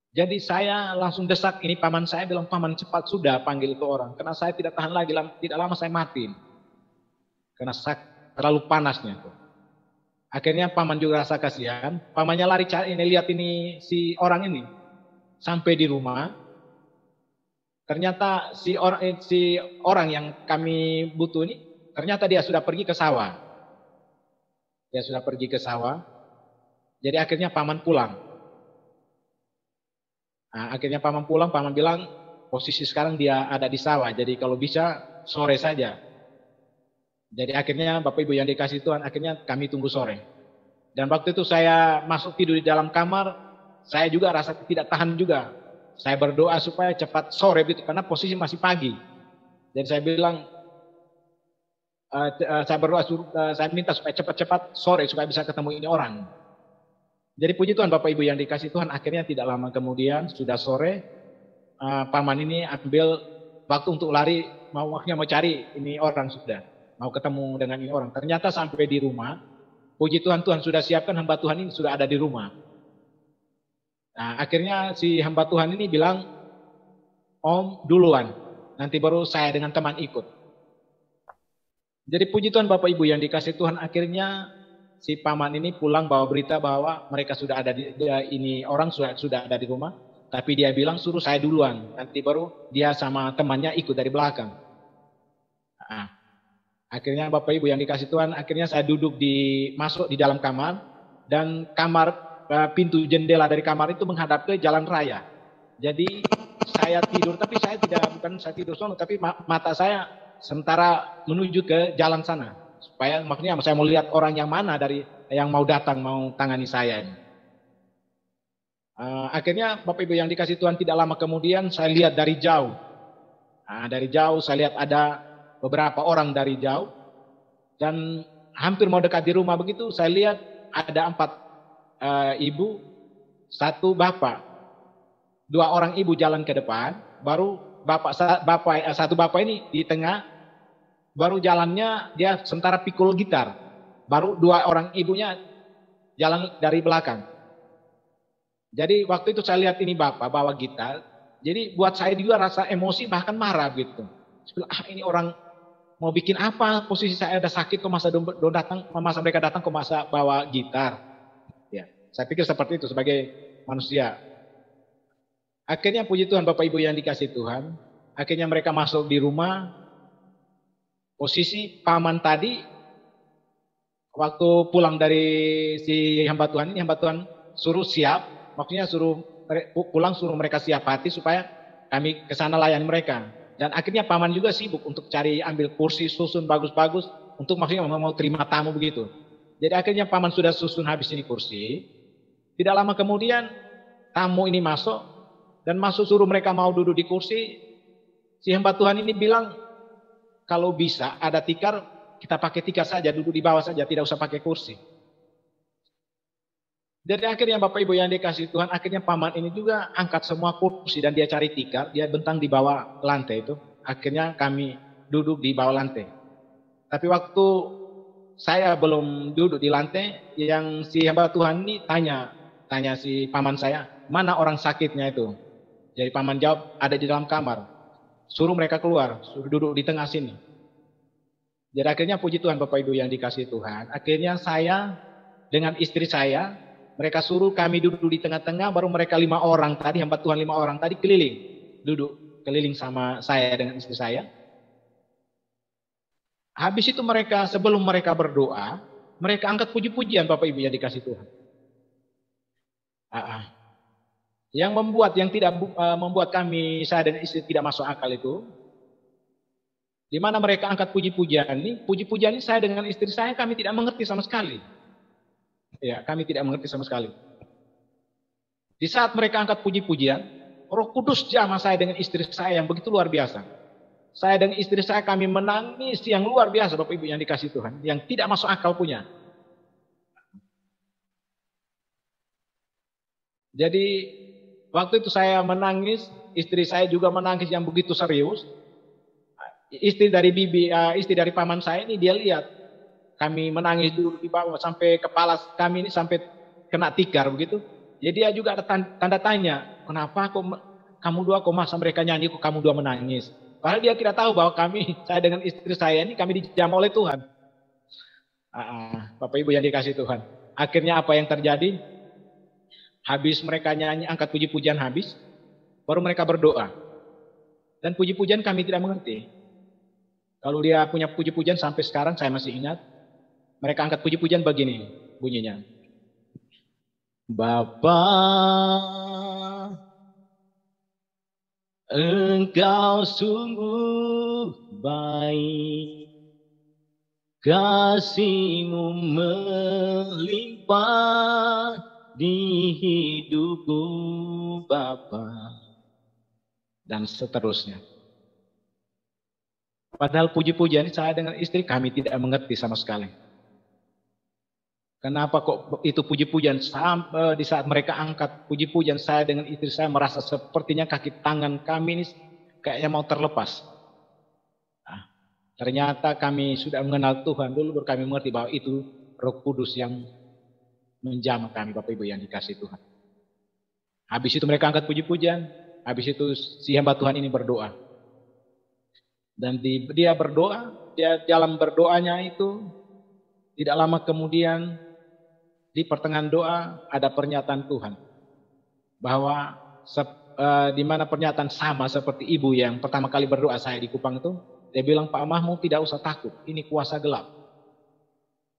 Jadi saya langsung desak ini paman saya, bilang, paman cepat sudah panggil itu orang. Karena saya tidak tahan lagi, tidak lama saya mati. Karena terlalu panasnya. Akhirnya paman juga rasa kasihan. Pamannya lari cari ini, lihat ini si orang ini. Sampai di rumah. Ternyata si orang yang kami butuh ini, ternyata dia sudah pergi ke sawah. Dia sudah pergi ke sawah. Jadi akhirnya paman pulang. Nah, akhirnya paman pulang, paman bilang posisi sekarang dia ada di sawah. Jadi kalau bisa sore saja. Jadi akhirnya Bapak Ibu yang dikasih Tuhan, akhirnya kami tunggu sore. Dan waktu itu saya masuk tidur di dalam kamar, saya juga rasa tidak tahan juga. Saya berdoa supaya cepat sore gitu, karena posisi masih pagi. Jadi saya bilang, saya berdoa, saya minta supaya cepat-cepat sore supaya bisa ketemu ini orang. Jadi puji Tuhan Bapak Ibu yang dikasih Tuhan, akhirnya tidak lama kemudian sudah sore, paman ini ambil waktu untuk lari, mau cari ini orang sudah, mau ketemu dengan ini orang. Ternyata sampai di rumah, puji Tuhan, Tuhan sudah siapkan hamba Tuhan ini sudah ada di rumah. Nah, akhirnya si hamba Tuhan ini bilang, Om duluan, nanti baru saya dengan teman ikut. Jadi puji Tuhan Bapak Ibu yang dikasih Tuhan, akhirnya si paman ini pulang bawa berita bahwa mereka sudah ada ini orang sudah ada di rumah. Tapi dia bilang suruh saya duluan, nanti baru dia sama temannya ikut dari belakang. Nah, akhirnya Bapak Ibu yang dikasih Tuhan, akhirnya saya duduk masuk di dalam kamar, dan pintu jendela dari kamar itu menghadap ke jalan raya. Jadi saya tidur, tapi saya bukan saya tidur sono, tapi mata saya sementara menuju ke jalan sana. Supaya maksudnya saya mau lihat orang yang mana dari yang mau datang, mau tangani saya. Akhirnya Bapak Ibu yang dikasih Tuhan, tidak lama kemudian saya lihat dari jauh. Dari jauh saya lihat ada beberapa orang dari jauh. Dan hampir mau dekat di rumah begitu, saya lihat ada 4 ibu, 1 bapak. 2 orang ibu jalan ke depan, baru 1 bapak ini di tengah, baru jalannya dia sementara pikul gitar. Baru 2 orang ibunya jalan dari belakang. Jadi waktu itu saya lihat ini bapak bawa gitar, jadi buat saya juga rasa emosi, bahkan marah gitu. Saya bilang, ini orang mau bikin apa? Posisi saya ada sakit, kok masa mereka datang, kok masa bawa gitar? Ya, saya pikir seperti itu sebagai manusia. Akhirnya puji Tuhan Bapak Ibu yang dikasih Tuhan, akhirnya mereka masuk di rumah. Posisi paman tadi waktu pulang dari si hamba Tuhan ini, hamba Tuhan suruh siap, maksudnya suruh mereka siap hati supaya kami ke sana layani mereka. Dan akhirnya paman juga sibuk untuk ambil kursi susun bagus-bagus untuk maksudnya mau terima tamu begitu. Jadi akhirnya paman sudah susun habis ini kursi. Tidak lama kemudian tamu ini masuk, dan suruh mereka mau duduk di kursi. Si hamba Tuhan ini bilang, kalau bisa ada tikar, kita pakai tikar saja, duduk di bawah saja, tidak usah pakai kursi. Jadi akhirnya Bapak Ibu yang dikasih Tuhan, akhirnya paman ini juga angkat semua kursi dan dia cari tikar, dia bentang di bawah lantai itu. Akhirnya kami duduk di bawah lantai. Tapi waktu saya belum duduk di lantai, yang si hamba Tuhan ini tanya si paman saya, mana orang sakitnya itu? Jadi paman jawab, ada di dalam kamar. Suruh mereka keluar, suruh duduk di tengah sini. Jadi akhirnya puji Tuhan Bapak Ibu yang dikasih Tuhan. Akhirnya saya dengan istri saya, mereka suruh kami duduk di tengah-tengah, baru mereka 5 orang tadi, hamba Tuhan 5 orang tadi duduk keliling sama saya dengan istri saya. Habis itu sebelum mereka berdoa, mereka angkat puji-pujian Bapak Ibu yang dikasih Tuhan. Yang membuat saya dan istri tidak masuk akal itu, di mana mereka angkat puji-pujian ini saya dengan istri saya kami tidak mengerti sama sekali. Ya, kami tidak mengerti sama sekali. Di saat mereka angkat puji-pujian, Roh Kudus jamah saya dengan istri saya yang begitu luar biasa. Saya dengan istri saya kami menangis yang luar biasa Bapak Ibu yang dikasih Tuhan. Yang tidak masuk akal punya. Jadi waktu itu saya menangis, istri saya juga menangis yang begitu serius. Istri dari paman saya ini dia lihat kami menangis dulu di bawah sampai kepala kami ini sampai kena tikar begitu. Jadi dia juga ada tanda tanya, kenapa kok kamu dua kok masa mereka nyanyi kok kamu dua menangis? Padahal dia tidak tahu bahwa saya dengan istri saya ini kami dijamah oleh Tuhan. Bapak Ibu yang dikasih Tuhan. Akhirnya apa yang terjadi? Habis mereka nyanyi angkat puji-pujian habis, baru mereka berdoa. Dan puji-pujian kami tidak mengerti. Kalau dia punya puji-pujian sampai sekarang saya masih ingat. Mereka angkat puji-pujian begini bunyinya. Bapa, Engkau sungguh baik, kasih-Mu melimpah di hidupku Bapa. Dan seterusnya. Padahal puji-pujian saya dengan istri kami tidak mengerti sama sekali. Kenapa kok itu puji-pujian sampai di saat mereka angkat puji-pujian saya dengan istri saya merasa sepertinya kaki tangan kami ini kayaknya mau terlepas. Nah, ternyata kami sudah mengenal Tuhan dulu baru kami mengerti bahwa itu Roh Kudus yang menjamah kami Bapak Ibu yang dikasih Tuhan. Habis itu mereka angkat puji-pujian, habis itu si hamba Tuhan ini berdoa. Dan dia berdoa, dia dalam berdoanya itu tidak lama kemudian di pertengahan doa ada pernyataan Tuhan bahwa di mana pernyataan sama seperti ibu yang pertama kali berdoa saya di Kupang itu, dia bilang Pak Mahmud tidak usah takut, ini kuasa gelap.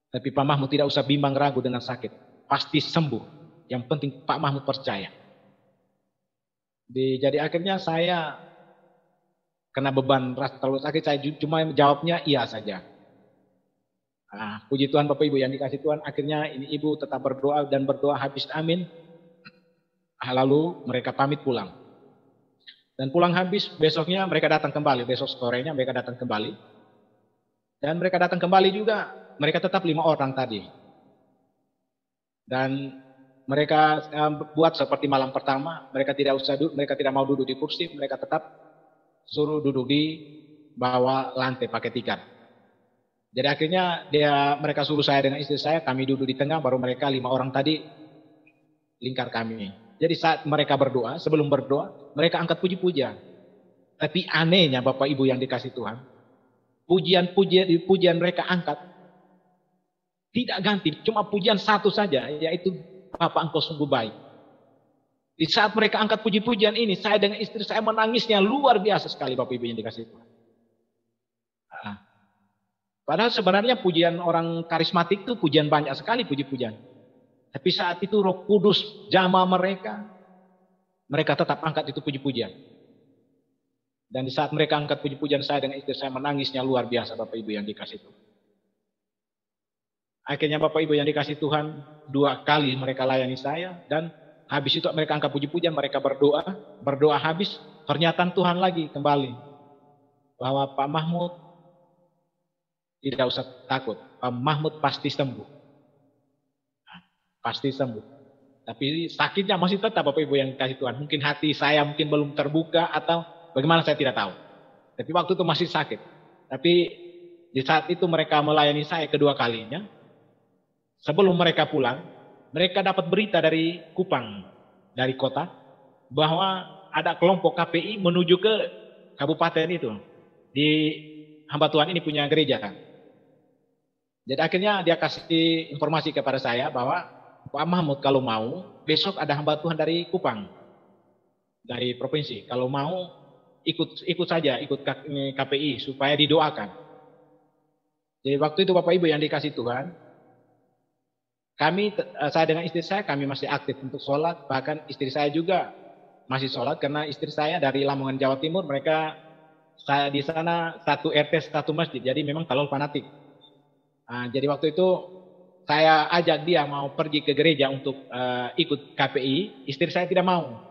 Tapi Pak Mahmud tidak usah bimbang ragu dengan sakit, pasti sembuh. Yang penting Pak Mahmud percaya. Jadi akhirnya saya kena beban rasa terlalu sakit, saya cuma jawabnya iya saja. Nah, puji Tuhan Bapak Ibu yang dikasih Tuhan, akhirnya ini ibu tetap berdoa dan berdoa habis amin. Lalu mereka pamit pulang. Dan pulang habis, besoknya mereka datang kembali. Besok sorenya mereka datang kembali. Dan mereka datang kembali juga, mereka tetap 5 orang tadi. Dan mereka buat seperti malam pertama, mereka tidak mau duduk di kursi, mereka tetap suruh duduk di bawah lantai pakai tikar. Jadi akhirnya mereka suruh saya dengan istri saya, kami duduk di tengah, baru mereka 5 orang tadi lingkar kami. Jadi saat mereka berdoa, sebelum berdoa, mereka angkat puji-pujian. Tapi anehnya Bapak Ibu yang dikasih Tuhan, pujian mereka angkat tidak ganti, cuma pujian satu saja, yaitu Bapa Engkau sungguh baik. Di saat mereka angkat puji-pujian ini, saya dengan istri saya menangisnya luar biasa sekali Bapak Ibu yang dikasih Tuhan. Padahal sebenarnya pujian orang karismatik itu pujian banyak sekali puji-pujian. Tapi saat itu Roh Kudus jamah mereka tetap angkat itu puji-pujian. Dan di saat mereka angkat puji-pujian saya dengan istri saya menangisnya luar biasa Bapak Ibu yang dikasih Tuhan. Akhirnya Bapak Ibu yang dikasih Tuhan 2 kali mereka layani saya. Dan habis itu mereka angkat puji-pujian, mereka berdoa habis. Pernyataan Tuhan lagi kembali. Bahwa Pak Mahmud tidak usah takut, Pak Mahmud pasti sembuh. Pasti sembuh. Tapi sakitnya masih tetap Bapak Ibu yang kasih Tuhan. Mungkin hati saya mungkin belum terbuka atau bagaimana saya tidak tahu. Tapi waktu itu masih sakit. Tapi di saat itu mereka melayani saya kedua kalinya. Sebelum mereka pulang, mereka dapat berita dari Kupang, dari kota, bahwa ada kelompok KPI menuju ke kabupaten itu. Di hamba Tuhan ini punya gereja kan. Jadi akhirnya dia kasih informasi kepada saya bahwa Pak Mahmud kalau mau besok ada hamba Tuhan dari Kupang, dari provinsi. Kalau mau ikut saja, ikut KPI supaya didoakan. Jadi waktu itu Bapak Ibu yang dikasih Tuhan, saya dengan istri saya kami masih aktif untuk sholat. Bahkan istri saya juga masih sholat karena istri saya dari Lamongan Jawa Timur. Saya di sana satu RT satu masjid, jadi memang terlalu fanatik. Nah, jadi waktu itu saya ajak dia mau pergi ke gereja untuk ikut KPI, istri saya tidak mau.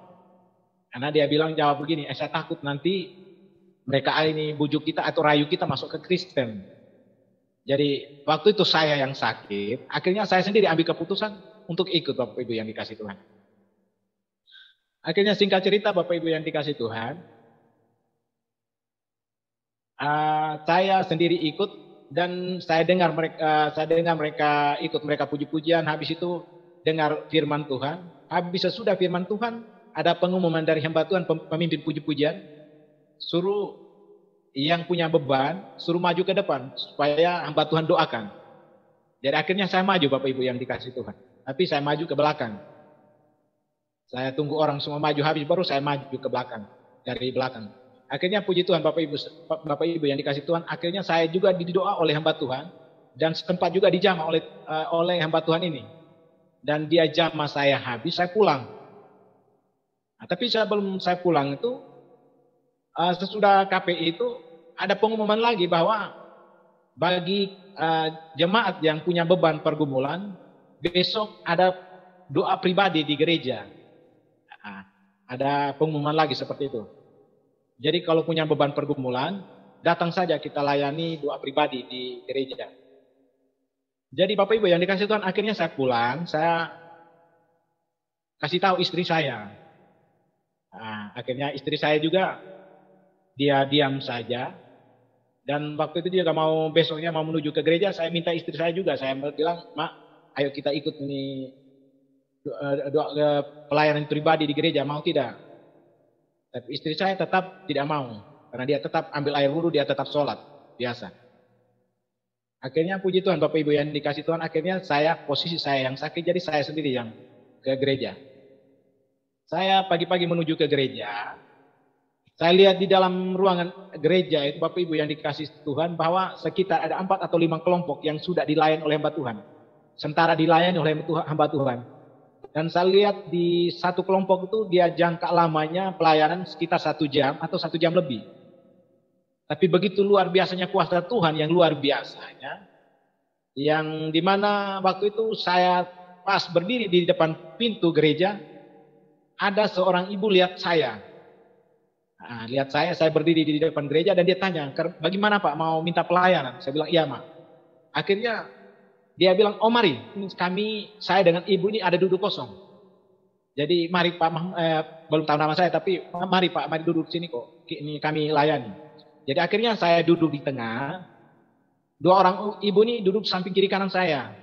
Karena dia bilang jawab begini, saya takut nanti mereka ini bujuk kita atau rayu kita masuk ke Kristen. Jadi waktu itu saya yang sakit, akhirnya saya sendiri ambil keputusan untuk ikut Bapak Ibu yang dikasih Tuhan. Akhirnya singkat cerita Bapak Ibu yang dikasih Tuhan, saya sendiri ikut dan saya dengar mereka ikut mereka puji-pujian. Habis itu dengar firman Tuhan. Habis sesudah firman Tuhan ada pengumuman dari hamba Tuhan pemimpin puji-pujian, suruh yang punya beban suruh maju ke depan supaya hamba Tuhan doakan. Jadi akhirnya saya maju Bapak Ibu yang dikasih Tuhan. Tapi saya maju ke belakang. Saya tunggu orang semua maju habis baru saya maju ke belakang dari belakang. Akhirnya puji Tuhan Bapak Ibu yang dikasih Tuhan, akhirnya saya juga didoa oleh hamba Tuhan dan setempat juga dijamah oleh hamba Tuhan ini. Dan dia jamah saya habis, saya pulang. Nah, tapi sebelum saya pulang itu sesudah KPI itu ada pengumuman lagi bahwa bagi jemaat yang punya beban pergumulan besok ada doa pribadi di gereja. Nah, ada pengumuman lagi seperti itu. Jadi kalau punya beban pergumulan, datang saja kita layani doa pribadi di gereja. Jadi Bapak Ibu yang dikasih Tuhan, akhirnya saya pulang, saya kasih tahu istri saya. Nah, akhirnya istri saya juga, dia diam saja. Dan waktu itu dia mau besoknya mau menuju ke gereja, saya minta istri saya juga. Saya bilang, Mak, ayo kita ikut ini doa pelayanan pribadi di gereja, mau tidak? Tapi istri saya tetap tidak mau. Karena dia tetap ambil air wudhu, dia tetap sholat. Biasa. Akhirnya puji Tuhan Bapak Ibu yang dikasih Tuhan. Akhirnya posisi saya yang sakit. Jadi saya sendiri yang ke gereja. Saya pagi-pagi menuju ke gereja. Saya lihat di dalam ruangan gereja itu Bapak Ibu yang dikasih Tuhan. Bahwa sekitar ada 4 atau 5 kelompok yang sudah dilayani oleh hamba Tuhan. Sementara dilayani oleh hamba Tuhan. Dan saya lihat di satu kelompok itu dia jangka lamanya pelayanan sekitar 1 jam atau 1 jam lebih. Tapi begitu luar biasanya kuasa Tuhan yang luar biasanya. Yang dimana waktu itu saya pas berdiri di depan pintu gereja. Ada seorang ibu lihat saya. Nah, lihat saya berdiri di depan gereja dan dia tanya, bagaimana Pak mau minta pelayanan? Saya bilang, iya Mak. Akhirnya dia bilang, oh mari, saya dengan ibu ini ada duduk kosong. Jadi mari Pak, belum tahu nama saya, tapi mari Pak, mari duduk sini kok. Ini kami layani. Jadi akhirnya saya duduk di tengah. 2 orang ibu ini duduk samping kiri kanan saya.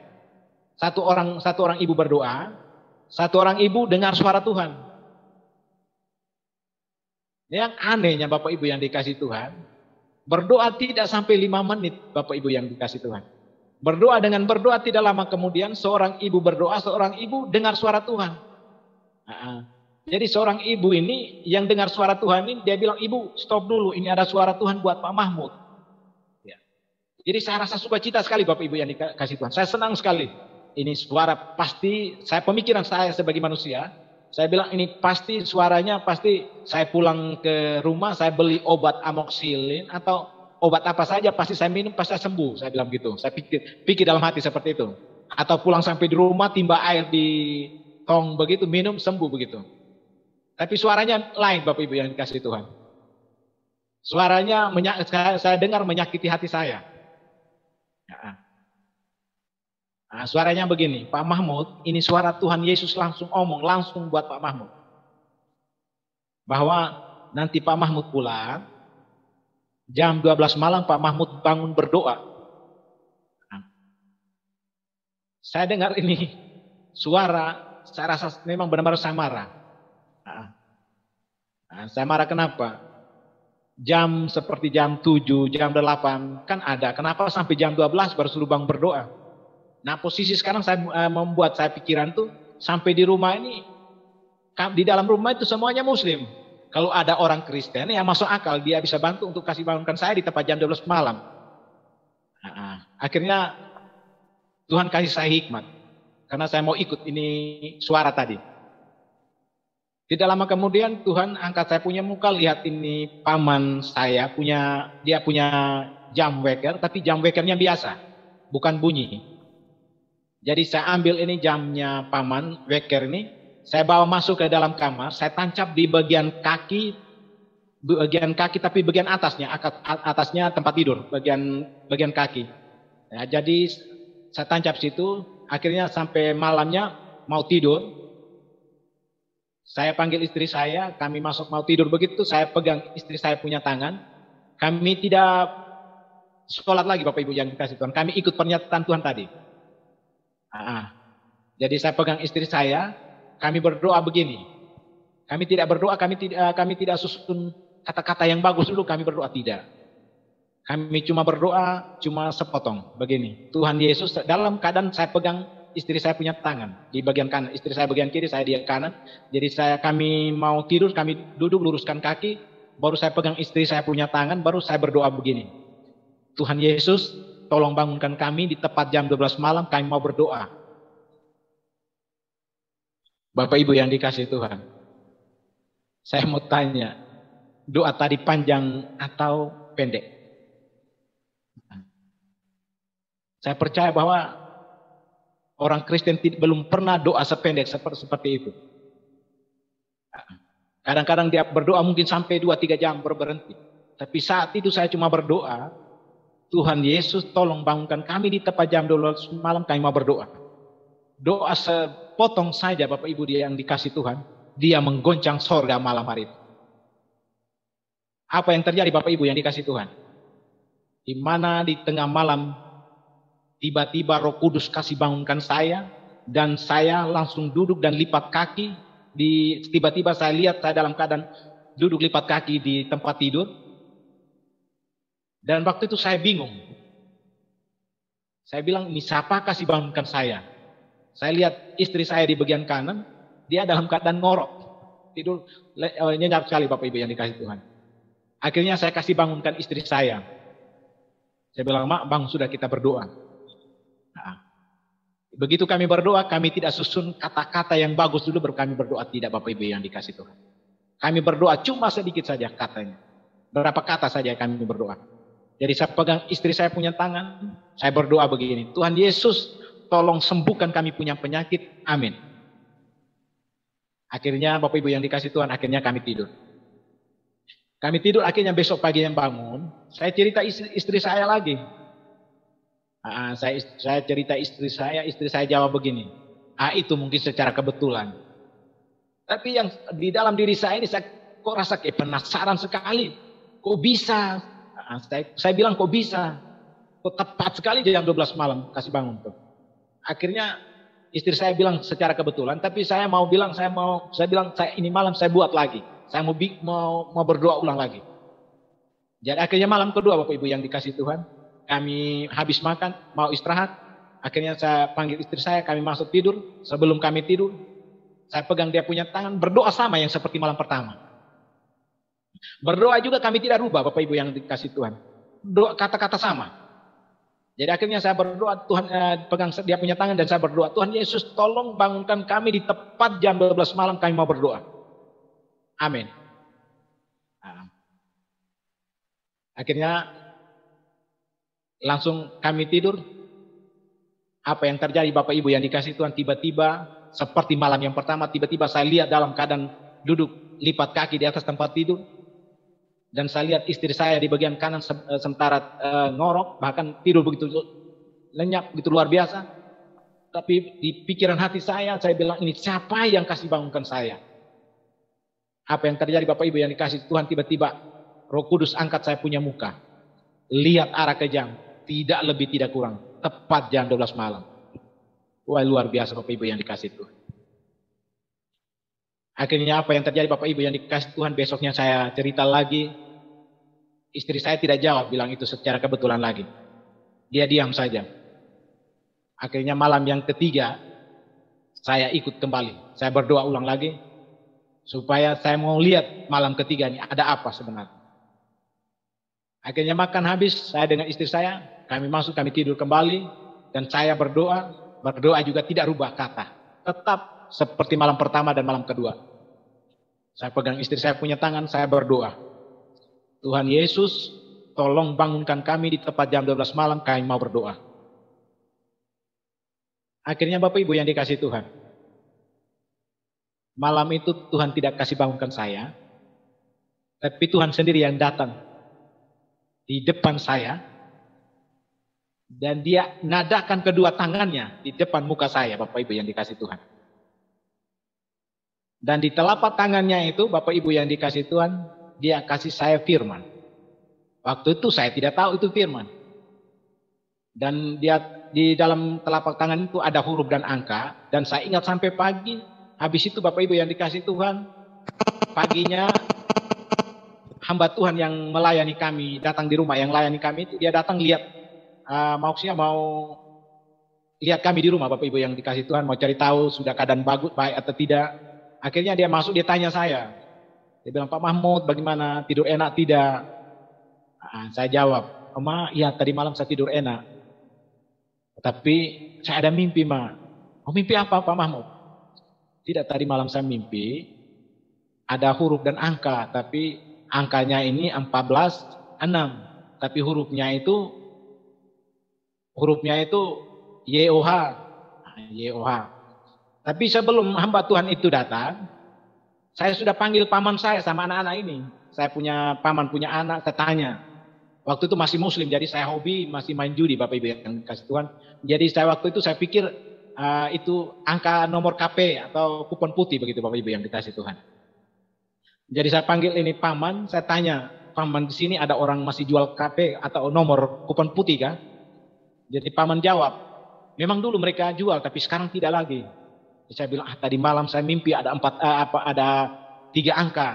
Satu orang ibu berdoa, 1 orang ibu dengar suara Tuhan. Yang anehnya Bapak Ibu yang dikasih Tuhan, berdoa tidak sampai 5 menit Bapak Ibu yang dikasih Tuhan. Berdoa tidak lama kemudian seorang ibu berdoa, seorang ibu dengar suara Tuhan. Jadi seorang ibu ini yang dengar suara Tuhan ini dia bilang, ibu stop dulu, ini ada suara Tuhan buat Pak Mahmud. Ya. Jadi saya rasa sukacita sekali Bapak Ibu yang dikasih Tuhan. Saya senang sekali. Ini suara pasti, pemikiran saya sebagai manusia, saya bilang ini pasti suaranya pasti saya pulang ke rumah, saya beli obat amoxicillin atau obat apa saja pasti saya minum pasti saya sembuh, saya bilang gitu. Saya pikir dalam hati seperti itu. Atau pulang sampai di rumah timba air di tong begitu minum sembuh begitu. Tapi suaranya lain Bapak Ibu yang dikasih Tuhan. Suaranya saya dengar menyakiti hati saya. Nah, suaranya begini, Pak Mahmud, ini suara Tuhan Yesus langsung langsung buat Pak Mahmud. Bahwa nanti Pak Mahmud pulang, jam 12 malam Pak Mahmud bangun berdoa. Nah, saya dengar ini suara, saya rasa memang benar-benar saya marah. Nah, saya marah kenapa? Jam seperti jam 7, jam 8 kan ada. Kenapa sampai jam 12 baru suruh bangun berdoa? Nah posisi sekarang saya membuat saya pikiran tuh sampai di rumah ini, di dalam rumah itu semuanya Muslim. Kalau ada orang Kristen yang masuk akal, dia bisa bantu untuk kasih bangunkan saya di tempat jam 12 malam. Akhirnya Tuhan kasih saya hikmat. Karena saya mau ikut ini suara tadi. Tidak lama kemudian Tuhan angkat saya punya muka, lihat ini paman saya dia punya jam weker, tapi jam wekernya biasa, bukan bunyi. Jadi saya ambil ini jamnya paman weker ini, Saya bawa masuk ke dalam kamar, saya tancap di bagian kaki tapi bagian atasnya, atasnya tempat tidur, bagian kaki. Ya, jadi saya tancap situ, akhirnya sampai malamnya mau tidur, saya panggil istri saya, kami masuk mau tidur, begitu saya pegang istri saya punya tangan, kami tidak sholat lagi Bapak Ibu yang dikasih Tuhan, kami ikut pernyataan Tuhan tadi. Jadi saya pegang istri saya, kami berdoa begini. Kami tidak berdoa, kami tidak susun kata-kata yang bagus dulu, kami berdoa tidak. Kami cuma berdoa, cuma sepotong begini. Tuhan Yesus, dalam keadaan saya pegang istri saya punya tangan di bagian kanan, istri saya bagian kiri, saya di kanan. Jadi kami mau tidur, kami duduk luruskan kaki, baru saya pegang istri saya punya tangan, baru saya berdoa begini. Tuhan Yesus, tolong bangunkan kami di tepat jam 12 malam, kami mau berdoa. Bapak Ibu yang dikasih Tuhan, saya mau tanya, doa tadi panjang atau pendek? Saya percaya bahwa orang Kristen belum pernah doa sependek seperti itu. Kadang-kadang dia berdoa mungkin sampai 2-3 jam berhenti. Tapi saat itu saya cuma berdoa, Tuhan Yesus tolong bangunkan kami di tepat jam 12 malam, kami mau berdoa. Doa sepotong saja Bapak Ibu dia yang dikasih Tuhan, dia menggoncang sorga malam hari itu. Apa yang terjadi Bapak Ibu yang dikasih Tuhan? Di mana di tengah malam tiba-tiba Roh Kudus kasih bangunkan saya, dan saya langsung duduk dan lipat kaki. Tiba-tiba saya lihat saya dalam keadaan duduk lipat kaki di tempat tidur. Dan waktu itu saya bingung. Saya bilang, ini siapa kasih bangunkan saya? Saya lihat istri saya di bagian kanan, dia dalam keadaan ngorok. Tidur nyenyak sekali Bapak Ibu yang dikasih Tuhan. Akhirnya saya kasih bangunkan istri saya. Saya bilang, Mak, bang, sudah kita berdoa. Nah, begitu kami berdoa, kami tidak susun kata-kata yang bagus dulu, baru kami berdoa tidak Bapak Ibu yang dikasih Tuhan. Kami berdoa cuma sedikit saja katanya. Berapa kata saja kami berdoa. Jadi saya pegang istri saya punya tangan, saya berdoa begini. Tuhan Yesus, tolong sembuhkan kami punya penyakit. Amin. Akhirnya Bapak Ibu yang dikasih Tuhan, akhirnya kami tidur. Kami tidur, akhirnya besok pagi yang bangun, saya cerita istri saya lagi. Saya cerita istri saya jawab begini. Itu mungkin secara kebetulan. Tapi yang di dalam diri saya ini, saya kok rasa kayak penasaran sekali. Kok bisa? Saya bilang kok bisa? Kok tepat sekali jam 12 malam kasih bangun tuh. Akhirnya istri saya bilang secara kebetulan, tapi saya bilang ini malam saya buat lagi. Saya mau berdoa ulang lagi. Jadi akhirnya malam kedua Bapak Ibu yang dikasih Tuhan, kami habis makan, mau istirahat. Akhirnya saya panggil istri saya, kami masuk tidur. Sebelum kami tidur, saya pegang dia punya tangan, berdoa sama yang seperti malam pertama. Berdoa juga kami tidak rubah Bapak Ibu yang dikasih Tuhan. Doa kata-kata sama. Jadi akhirnya saya berdoa, Tuhan pegang dia punya tangan dan saya berdoa, Tuhan Yesus tolong bangunkan kami di tepat jam 12 malam, kami mau berdoa. Amin. Akhirnya langsung kami tidur. Apa yang terjadi Bapak Ibu yang dikasih Tuhan, tiba-tiba seperti malam yang pertama, tiba-tiba saya lihat dalam keadaan duduk lipat kaki di atas tempat tidur. Dan saya lihat istri saya di bagian kanan sementara ngorok, bahkan tidur begitu lenyap, begitu luar biasa. Tapi di pikiran hati saya bilang, ini siapa yang kasih bangunkan saya? Apa yang terjadi Bapak Ibu yang dikasih Tuhan, tiba-tiba Roh Kudus angkat saya punya muka. Lihat arah ke jam, tidak lebih tidak kurang, tepat jam 12 malam. Wah, luar biasa Bapak Ibu yang dikasih Tuhan. Akhirnya apa yang terjadi Bapak Ibu yang dikasih Tuhan, besoknya saya cerita lagi. Istri saya tidak jawab, bilang itu secara kebetulan lagi. Dia diam saja. Akhirnya malam yang ketiga, saya ikut kembali. Saya berdoa ulang lagi, supaya saya mau lihat malam ketiga ini ada apa sebenarnya. Akhirnya makan habis, saya dengan istri saya, kami masuk, kami tidur kembali. Dan saya berdoa juga tidak rubah kata. Tetap seperti malam pertama dan malam kedua. Saya pegang istri saya punya tangan, saya berdoa. Tuhan Yesus, tolong bangunkan kami di tepat jam 12 malam, kami mau berdoa. Akhirnya Bapak Ibu yang dikasih Tuhan, Malam itu Tuhan tidak kasih bangunkan saya, tapi Tuhan sendiri yang datang di depan saya, dan dia nadakan kedua tangannya di depan muka saya, Bapak Ibu yang dikasih Tuhan. Dan di telapak tangannya itu, Bapak Ibu yang dikasih Tuhan, dia kasih saya firman. Waktu itu saya tidak tahu itu firman. Dan dia di dalam telapak tangan itu ada huruf dan angka, dan saya ingat sampai pagi. Habis itu Bapak Ibu yang dikasih Tuhan, paginya hamba Tuhan yang melayani kami, datang di rumah yang melayani kami itu, dia datang lihat, maksudnya mau lihat kami di rumah, Bapak Ibu yang dikasih Tuhan, mau cari tahu sudah keadaan bagus, baik atau tidak. Akhirnya dia masuk, dia tanya saya. Dia bilang, Pak Mahmud bagaimana, tidur enak tidak? Saya jawab, Ma, iya tadi malam saya tidur enak. Tapi saya ada mimpi, Ma. Oh, mimpi apa Pak Mahmud? Tidak, tadi malam saya mimpi ada huruf dan angka, tapi angkanya ini 14, 6. Tapi hurufnya itu YOH. YOH. Tapi sebelum hamba Tuhan itu datang, saya sudah panggil paman saya sama anak-anak ini. Saya punya paman, punya anak, saya tanya. Waktu itu masih muslim, jadi saya hobi masih main judi, Bapak Ibu yang kasih Tuhan. Jadi waktu itu saya pikir itu angka nomor KP atau kupon putih begitu, Bapak Ibu yang dikasih Tuhan. Jadi saya panggil ini paman, saya tanya, paman di sini ada orang masih jual KP atau nomor kupon putih kan? Jadi paman jawab, memang dulu mereka jual tapi sekarang tidak lagi. Jadi saya bilang, tadi malam saya mimpi ada 3 angka.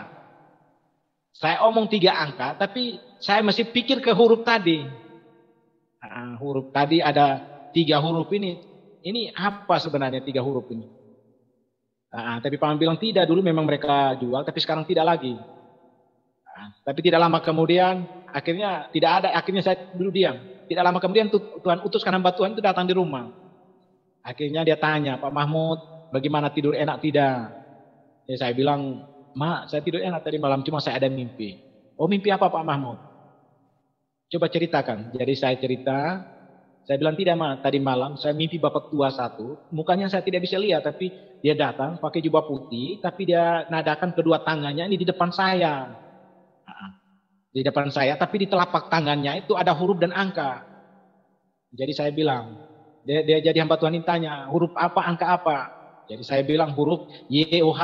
Saya omong 3 angka, tapi saya masih pikir ke huruf tadi. Huruf tadi ada 3 huruf ini. Ini apa sebenarnya 3 huruf ini? Tapi paman bilang tidak, dulu memang mereka jual, tapi sekarang tidak lagi. Tapi tidak lama kemudian, akhirnya tidak ada, akhirnya saya dulu diam. Tidak lama kemudian Tuhan utuskan hamba Tuhan itu datang di rumah. Akhirnya dia tanya, Pak Mahmud, bagaimana tidur enak tidak? Ya, saya bilang, Ma, saya tidur enak tadi malam, cuma saya ada mimpi. Oh, mimpi apa Pak Mahmud? Coba ceritakan. Jadi saya cerita, saya bilang tidak, Ma, tadi malam saya mimpi bapak tua satu, mukanya saya tidak bisa lihat, tapi dia datang pakai jubah putih, tapi dia nadakan kedua tangannya ini di depan saya. Di depan saya, tapi di telapak tangannya itu ada huruf dan angka. Jadi saya bilang, dia jadi hamba Tuhan ini tanya, huruf apa, angka apa? Jadi saya bilang huruf YOH.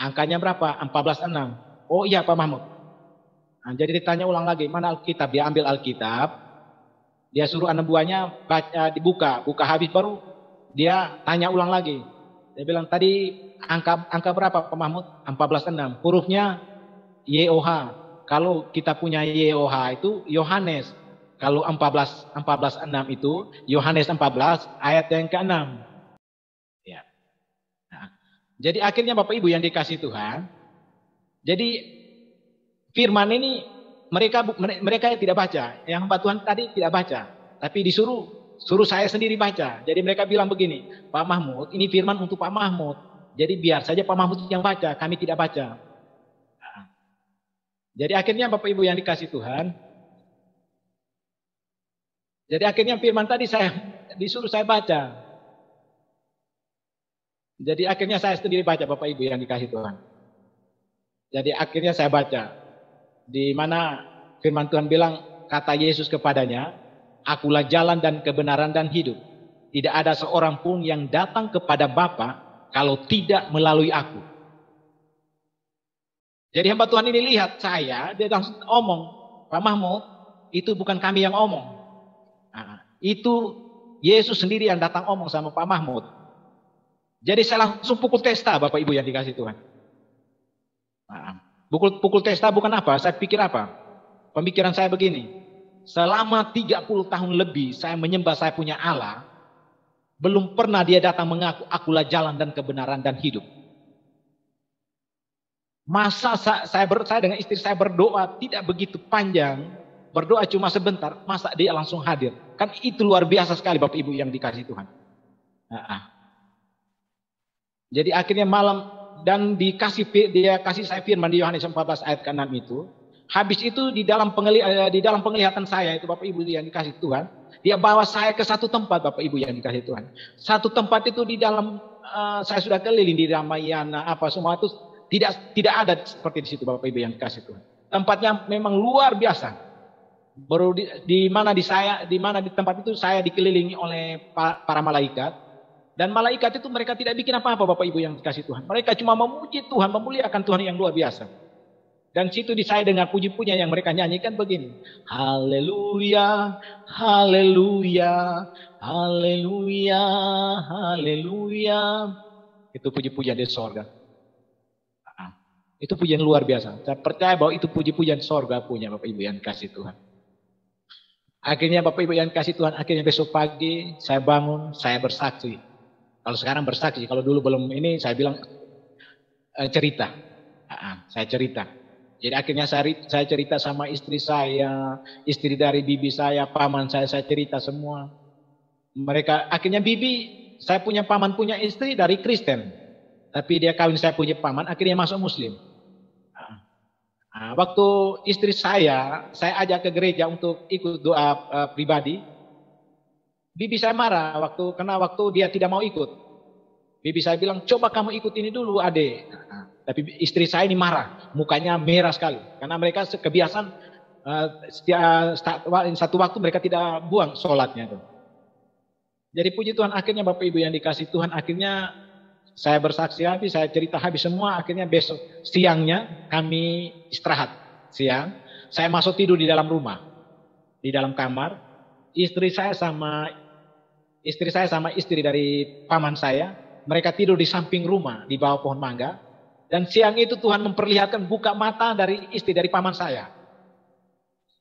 Angkanya berapa? 14, 6. Oh iya Pak Mahmud. Jadi ditanya ulang lagi, mana Alkitab? Dia ambil Alkitab. Dia suruh anak buahnya buka habis baru dia tanya ulang lagi. Dia bilang tadi angka berapa Pak Mahmud? 14, 6. Hurufnya YOH. Kalau kita punya YOH itu Yohanes. Kalau 14, 6 itu Yohanes 14 ayat yang ke-6. Ya. Jadi akhirnya Bapak Ibu yang dikasih Tuhan, jadi firman ini mereka tidak baca, yang hamba Tuhan tadi tidak baca, tapi suruh saya sendiri baca. Jadi mereka bilang begini, Pak Mahmud, ini firman untuk Pak Mahmud. Jadi biar saja Pak Mahmud yang baca, kami tidak baca. Jadi akhirnya Bapak Ibu yang dikasih Tuhan, jadi akhirnya firman tadi disuruh saya baca. Jadi akhirnya saya sendiri baca, Bapak Ibu yang dikasih Tuhan. Jadi akhirnya saya baca. Di mana firman Tuhan bilang, kata Yesus kepadanya, akulah jalan dan kebenaran dan hidup. Tidak ada seorang pun yang datang kepada Bapa kalau tidak melalui aku. Jadi hamba Tuhan ini lihat saya, dia langsung omong, Pak Mahmud, itu bukan kami yang omong. Itu Yesus sendiri yang datang omong sama Pak Mahmud. Jadi saya langsung pukul testa, Bapak Ibu yang dikasih Tuhan. Pukul testa bukan apa, saya pikir apa? Pemikiran saya begini, selama 30 tahun lebih saya menyembah saya punya Allah, belum pernah dia datang mengaku, akulah jalan dan kebenaran dan hidup. Masa saya dengan istri saya berdoa tidak begitu panjang, berdoa cuma sebentar, masa dia langsung hadir? Kan itu luar biasa sekali Bapak Ibu yang dikasih Tuhan. Jadi akhirnya malam dan dia kasih saya firman di Yohanes 14 ayat ke-6 itu. Habis itu di dalam penglihatan saya itu Bapak Ibu yang dikasih Tuhan, dia bawa saya ke satu tempat Bapak Ibu yang dikasih Tuhan. Satu tempat itu di dalam saya sudah keliling di Ramayana, apa semua itu tidak ada seperti di situ Bapak Ibu yang dikasih Tuhan. Tempatnya memang luar biasa. Baru di mana di tempat itu saya dikelilingi oleh para malaikat, dan malaikat itu mereka tidak bikin apa-apa Bapak Ibu yang dikasih Tuhan. Mereka cuma memuji Tuhan, memuliakan Tuhan yang luar biasa. Dan situ saya dengar puji-pujian yang mereka nyanyikan begini. Haleluya, haleluya, haleluya, haleluya. Itu puji-pujian di sorga. Itu pujian luar biasa. Saya percaya bahwa itu puji-pujian sorga punya Bapak Ibu yang kasih Tuhan. Akhirnya Bapak Ibu yang kasih Tuhan, akhirnya besok pagi saya bangun, saya bersaksi. Kalau sekarang bersaksi, kalau dulu belum ini saya bilang cerita. Saya cerita. Jadi akhirnya saya cerita sama istri saya, istri dari bibi saya, paman saya cerita semua. Mereka akhirnya bibi, saya punya paman punya istri dari Kristen. Tapi dia kawin saya punya paman, akhirnya masuk Muslim. Waktu istri saya ajak ke gereja untuk ikut doa pribadi. Bibi saya marah waktu dia tidak mau ikut. Bibi saya bilang, coba kamu ikut ini dulu adek. Tapi istri saya ini marah, mukanya merah sekali. Karena mereka kebiasaan satu waktu mereka tidak buang sholatnya. Jadi puji Tuhan, akhirnya Bapak Ibu yang dikasih Tuhan, akhirnya saya bersaksi habis, saya cerita habis semua. Akhirnya besok siangnya kami istirahat siang. Saya masuk tidur di dalam rumah, di dalam kamar. Istri saya sama istri dari paman saya, mereka tidur di samping rumah di bawah pohon mangga. Dan siang itu Tuhan memperlihatkan buka mata dari istri dari paman saya.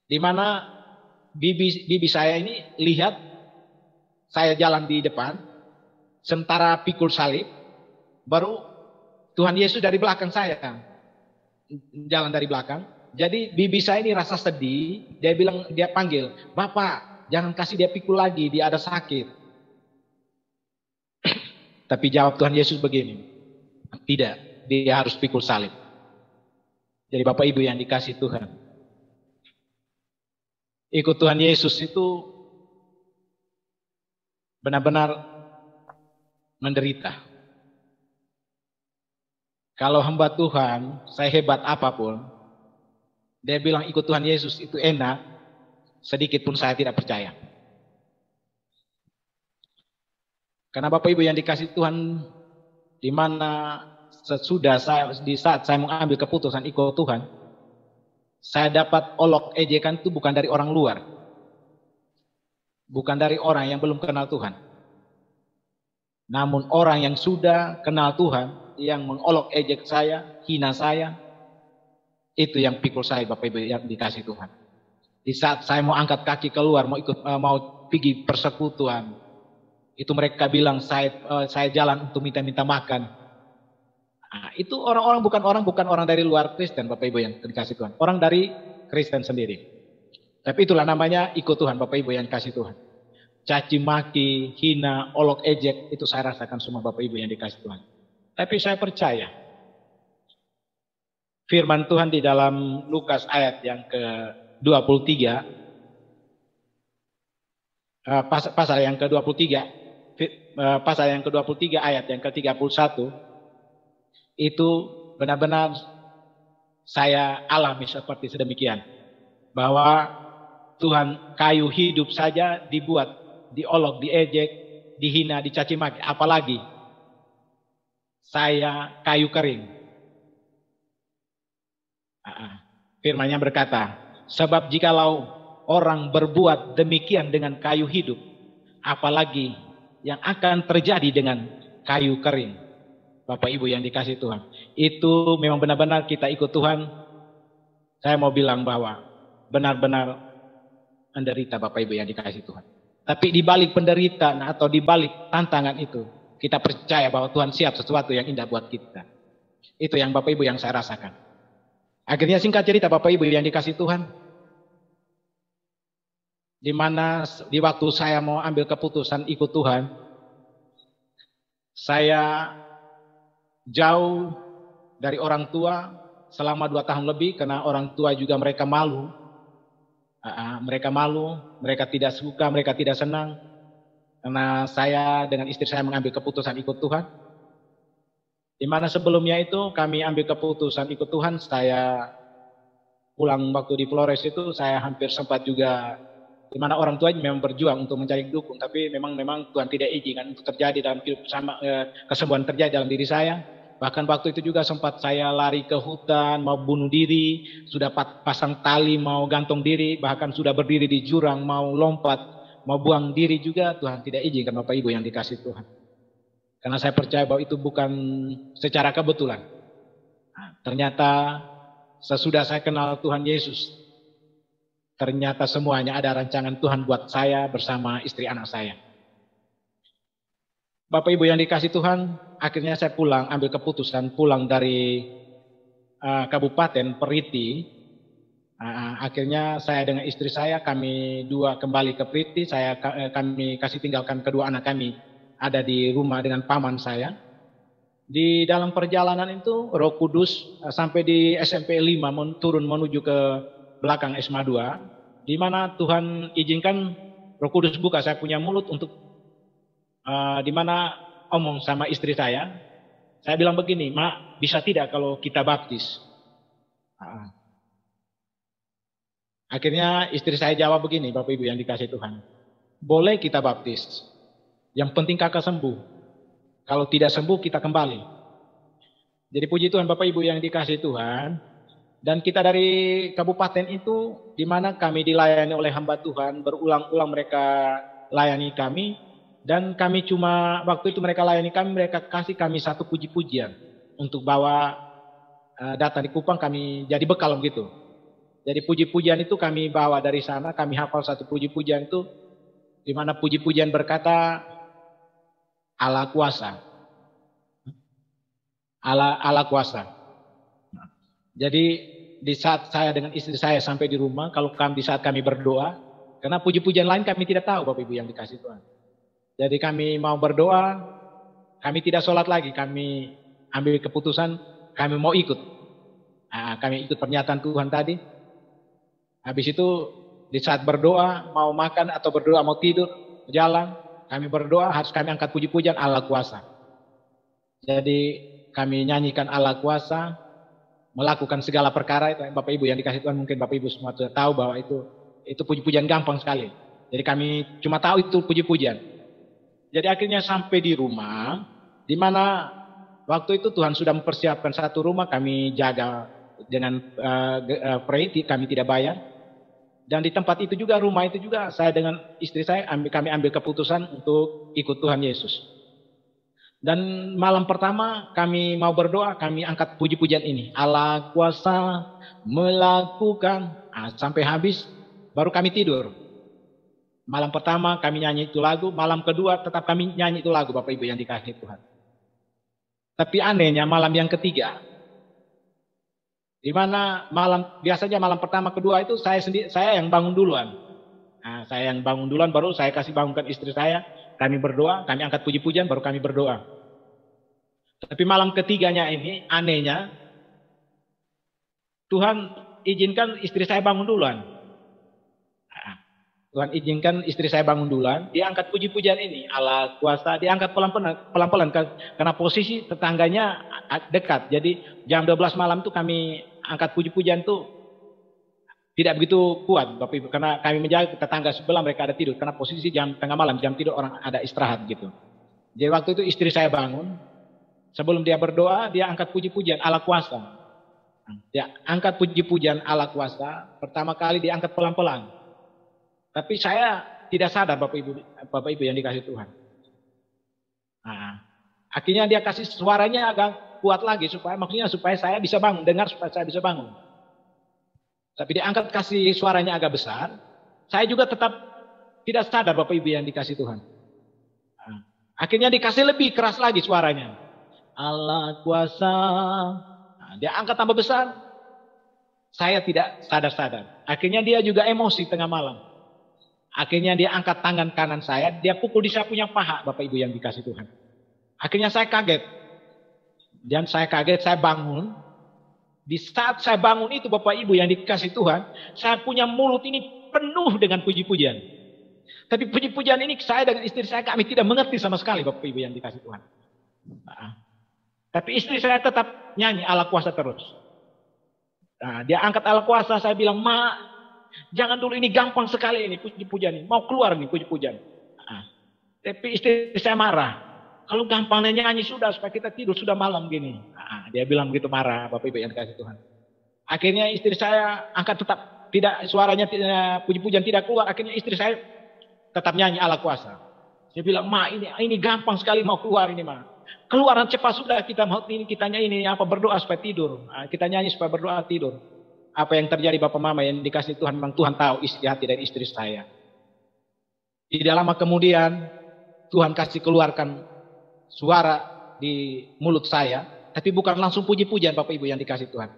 Di mana bibi saya ini lihat saya jalan di depan, sementara pikul salib, baru Tuhan Yesus dari belakang saya, jalan dari belakang. Jadi bibi saya ini rasa sedih, dia panggil, Bapak jangan kasih dia pikul lagi, dia ada sakit. Tapi jawab Tuhan Yesus begini, tidak. Dia harus pikul salib. Jadi Bapak Ibu yang dikasih Tuhan, ikut Tuhan Yesus itu benar-benar menderita. Kalau hamba Tuhan, saya hebat apapun, dia bilang ikut Tuhan Yesus itu enak, sedikit pun saya tidak percaya. Karena Bapak Ibu yang dikasih Tuhan, di mana di saat saya mengambil keputusan ikut Tuhan, saya dapat olok ejekan itu bukan dari orang luar, bukan dari orang yang belum kenal Tuhan, namun orang yang sudah kenal Tuhan yang mengolok ejek saya, hina saya, itu yang pikul saya Bapak Ibu yang dikasih Tuhan. Di saat saya mau angkat kaki keluar, mau pergi persekutuan, itu mereka bilang saya jalan untuk minta makan. Itu orang-orang bukan orang dari luar Kristen Bapak Ibu yang dikasih Tuhan. Orang dari Kristen sendiri. Tapi itulah namanya ikut Tuhan Bapak Ibu yang dikasih Tuhan. Caci maki, hina, olok ejek, itu saya rasakan semua Bapak Ibu yang dikasih Tuhan. Tapi saya percaya firman Tuhan di dalam Lukas ayat yang ke-23, pasal yang ke-23 ayat yang ke-31, itu benar-benar saya alami seperti sedemikian. Bahwa Tuhan kayu hidup saja dibuat, diolok, diejek, dihina, dicaci maki. Apalagi saya kayu kering. Firman-Nya berkata, sebab jikalau orang berbuat demikian dengan kayu hidup, apalagi yang akan terjadi dengan kayu kering. Bapak Ibu yang dikasih Tuhan, itu memang benar-benar kita ikut Tuhan. Saya mau bilang bahwa benar-benar menderita Bapak Ibu yang dikasih Tuhan. Tapi di balik penderitaan atau di balik tantangan itu, kita percaya bahwa Tuhan siap sesuatu yang indah buat kita. Itu yang Bapak Ibu yang saya rasakan. Akhirnya singkat cerita Bapak Ibu yang dikasih Tuhan, di mana di waktu saya mau ambil keputusan ikut Tuhan, saya jauh dari orang tua selama 2 tahun lebih, karena orang tua juga mereka malu. Mereka tidak suka, mereka tidak senang. Karena saya dengan istri saya mengambil keputusan ikut Tuhan. Di mana sebelumnya itu kami ambil keputusan ikut Tuhan. Saya pulang waktu di Flores itu saya hampir sempat juga, di mana orang tua memang berjuang untuk mencari dukun, tapi memang Tuhan tidak izinkan untuk terjadi dalam hidup kesembuhan terjadi dalam diri saya. Bahkan waktu itu juga sempat saya lari ke hutan, mau bunuh diri, sudah pasang tali, mau gantung diri, bahkan sudah berdiri di jurang, mau lompat, mau buang diri juga. Tuhan tidak izinkan, Bapak Ibu yang dikasih Tuhan. Karena saya percaya bahwa itu bukan secara kebetulan. Nah, ternyata sesudah saya kenal Tuhan Yesus, ternyata semuanya ada rancangan Tuhan buat saya bersama istri anak saya. Bapak Ibu yang dikasih Tuhan, akhirnya saya pulang, ambil keputusan pulang dari Kabupaten Periti. Akhirnya saya dengan istri saya, kami dua kembali ke Periti. Kami kasih tinggalkan kedua anak kami ada di rumah dengan paman saya. Di dalam perjalanan itu Roh Kudus sampai di SMP 5 turun menuju ke belakang SMA 2, di mana Tuhan izinkan Roh Kudus buka saya punya mulut untuk di mana omong sama istri saya. Saya bilang begini, "Mak, bisa tidak kalau kita baptis?" Akhirnya istri saya jawab begini, Bapak Ibu yang dikasih Tuhan, "Boleh kita baptis. Yang penting kakak sembuh. Kalau tidak sembuh kita kembali." Jadi puji Tuhan Bapak Ibu yang dikasih Tuhan. Dan kita dari kabupaten itu, di mana kami dilayani oleh hamba Tuhan, berulang-ulang mereka layani kami. Dan kami cuma, waktu itu mereka layani kami, mereka kasih kami satu puji-pujian untuk bawa datang di Kupang, kami jadi bekal gitu. Jadi puji-pujian itu kami bawa dari sana, kami hafal satu puji-pujian itu, di mana puji-pujian berkata, Allah kuasa. Allah kuasa. Jadi di saat saya dengan istri saya sampai di rumah, kalau di saat kami berdoa, karena puji-pujian lain kami tidak tahu Bapak Ibu yang dikasih Tuhan. Jadi kami mau berdoa, kami tidak sholat lagi, kami ambil keputusan, kami mau ikut. Kami ikut pernyataan Tuhan tadi. Habis itu di saat berdoa, mau makan atau berdoa mau tidur, jalan, kami berdoa, harus kami angkat puji-pujian Allah kuasa. Jadi kami nyanyikan Allah kuasa, melakukan segala perkara itu. Bapak Ibu yang dikasih Tuhan, mungkin Bapak Ibu semua sudah tahu bahwa itu puji-pujian gampang sekali. Jadi kami cuma tahu itu puji-pujian. Jadi akhirnya sampai di rumah, di mana waktu itu Tuhan sudah mempersiapkan satu rumah, kami jaga dengan free, kami tidak bayar. Dan di tempat itu juga, rumah itu juga, saya dengan istri saya, kami ambil keputusan untuk ikut Tuhan Yesus. Dan malam pertama kami mau berdoa, kami angkat puji-pujian ini. Allah kuasa melakukan, sampai habis, baru kami tidur. Malam pertama kami nyanyi itu lagu, malam kedua tetap kami nyanyi itu lagu, Bapak Ibu yang dikasihi Tuhan. Tapi anehnya malam yang ketiga, di mana biasanya malam pertama kedua itu saya yang bangun duluan. Saya yang bangun duluan, baru saya kasih bangunkan istri saya, kami berdoa, kami angkat puji-pujian, baru kami berdoa. Tapi malam ketiganya ini anehnya, Tuhan izinkan istri saya bangun duluan. Tuhan izinkan istri saya bangun duluan, dia angkat puji-pujian ini, Allah kuasa, dia angkat pelan-pelan karena posisi tetangganya dekat. Jadi jam 12 malam itu kami angkat puji-pujian itu tidak begitu kuat, Bapak Ibu, karena kami menjaga tetangga sebelah, mereka ada tidur, karena posisi jam tengah malam, jam tidur orang ada istirahat gitu. Jadi waktu itu istri saya bangun, sebelum dia berdoa, dia angkat puji-pujian Allah kuasa. Dia angkat puji-pujian Allah kuasa, pertama kali dia angkat pelan-pelan. Tapi saya tidak sadar Bapak Ibu yang dikasih Tuhan. Akhirnya dia kasih suaranya agak kuat lagi supaya saya bisa bangun, dengar supaya saya bisa bangun. Tapi dia angkat kasih suaranya agak besar. Saya juga tetap tidak sadar Bapak Ibu yang dikasih Tuhan. Akhirnya dikasih lebih keras lagi suaranya. Allah kuasa. Dia angkat tambah besar. Saya tidak sadar-sadar. Akhirnya dia juga emosi tengah malam. Akhirnya dia angkat tangan kanan saya, dia pukul di saya punya paha, Bapak Ibu yang dikasih Tuhan. Akhirnya saya kaget. Dan saya kaget, saya bangun. Di saat saya bangun itu, Bapak Ibu yang dikasih Tuhan, saya punya mulut ini penuh dengan puji-pujian. Tapi puji-pujian ini saya dengan istri saya, kami tidak mengerti sama sekali, Bapak Ibu yang dikasih Tuhan. Tapi istri saya tetap nyanyi Allah kuasa terus. Nah, dia angkat Allah kuasa, saya bilang, "Ma, jangan dulu, ini gampang sekali ini puji-pujian ini. Mau keluar nih puji-pujian." Nah, tapi istri saya marah. "Kalau gampang nyanyi sudah, supaya kita tidur, sudah malam gini." Nah, dia bilang begitu, marah, Bapak Ibu yang dikasih Tuhan. Akhirnya istri saya angkat tetap, tidak, suaranya tidak, puji-pujian tidak keluar. Akhirnya istri saya tetap nyanyi Allah kuasa. Saya bilang, "Ma, ini gampang sekali mau keluar ini, Ma. Keluaran cepat sudah, kita mau ini, kita nyanyi apa, berdoa supaya tidur. Nah, kita nyanyi supaya berdoa tidur." Apa yang terjadi Bapak Mama yang dikasih Tuhan, memang Tuhan tahu isi hati dari istri saya. Tidak lama kemudian Tuhan kasih keluarkan suara di mulut saya, tapi bukan langsung puji-pujian Bapak Ibu yang dikasih Tuhan.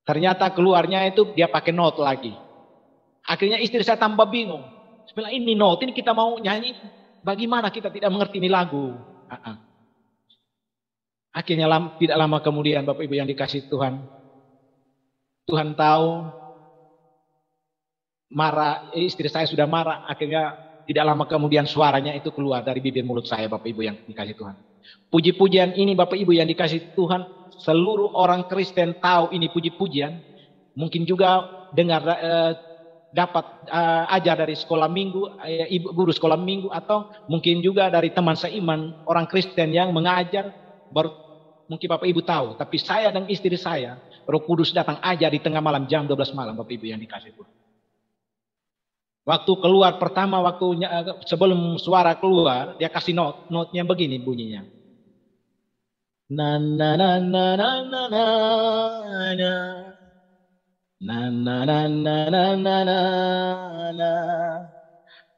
Ternyata keluarnya itu dia pakai note lagi. Akhirnya istri saya tambah bingung. Saya bilang, "Ini note, ini kita mau nyanyi, bagaimana kita tidak mengerti ini lagu?" Akhirnya tidak lama kemudian Bapak Ibu yang dikasih Tuhan, Tuhan tahu marah, istri saya sudah marah. Akhirnya tidak lama kemudian suaranya itu keluar dari bibir mulut saya, Bapak Ibu yang dikasih Tuhan. Puji-pujian ini Bapak Ibu yang dikasih Tuhan, seluruh orang Kristen tahu ini puji-pujian. Mungkin juga dengar, dapat ajar dari sekolah minggu, ibu guru sekolah minggu, atau mungkin juga dari teman seiman orang Kristen yang mengajar, baru mungkin Bapak Ibu tahu. Tapi saya dan istri saya, Roh Kudus datang ajar di tengah malam jam 12 malam, Bapak Ibu yang dikasih Tuhan. Waktu keluar pertama, waktunya sebelum suara keluar, dia kasih notnya begini bunyinya. Na na na na na na na na. Na na na na na na na na.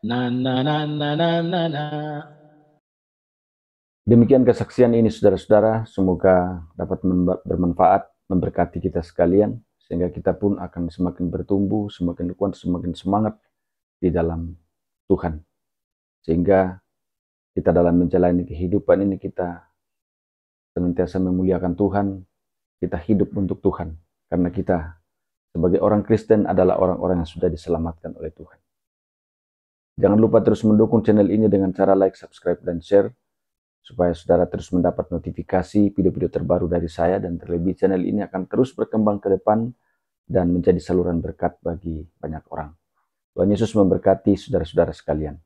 Na na na na na na na. Demikian kesaksian ini saudara-saudara, semoga dapat bermanfaat, memberkati kita sekalian, sehingga kita pun akan semakin bertumbuh, semakin kuat, semakin semangat di dalam Tuhan. Sehingga kita dalam menjalani kehidupan ini, kita senantiasa memuliakan Tuhan, kita hidup untuk Tuhan. Karena kita sebagai orang Kristen adalah orang-orang yang sudah diselamatkan oleh Tuhan. Jangan lupa terus mendukung channel ini dengan cara like, subscribe, dan share, supaya saudara terus mendapat notifikasi video-video terbaru dari saya, dan terlebih channel ini akan terus berkembang ke depan dan menjadi saluran berkat bagi banyak orang. Tuhan Yesus memberkati saudara-saudara sekalian.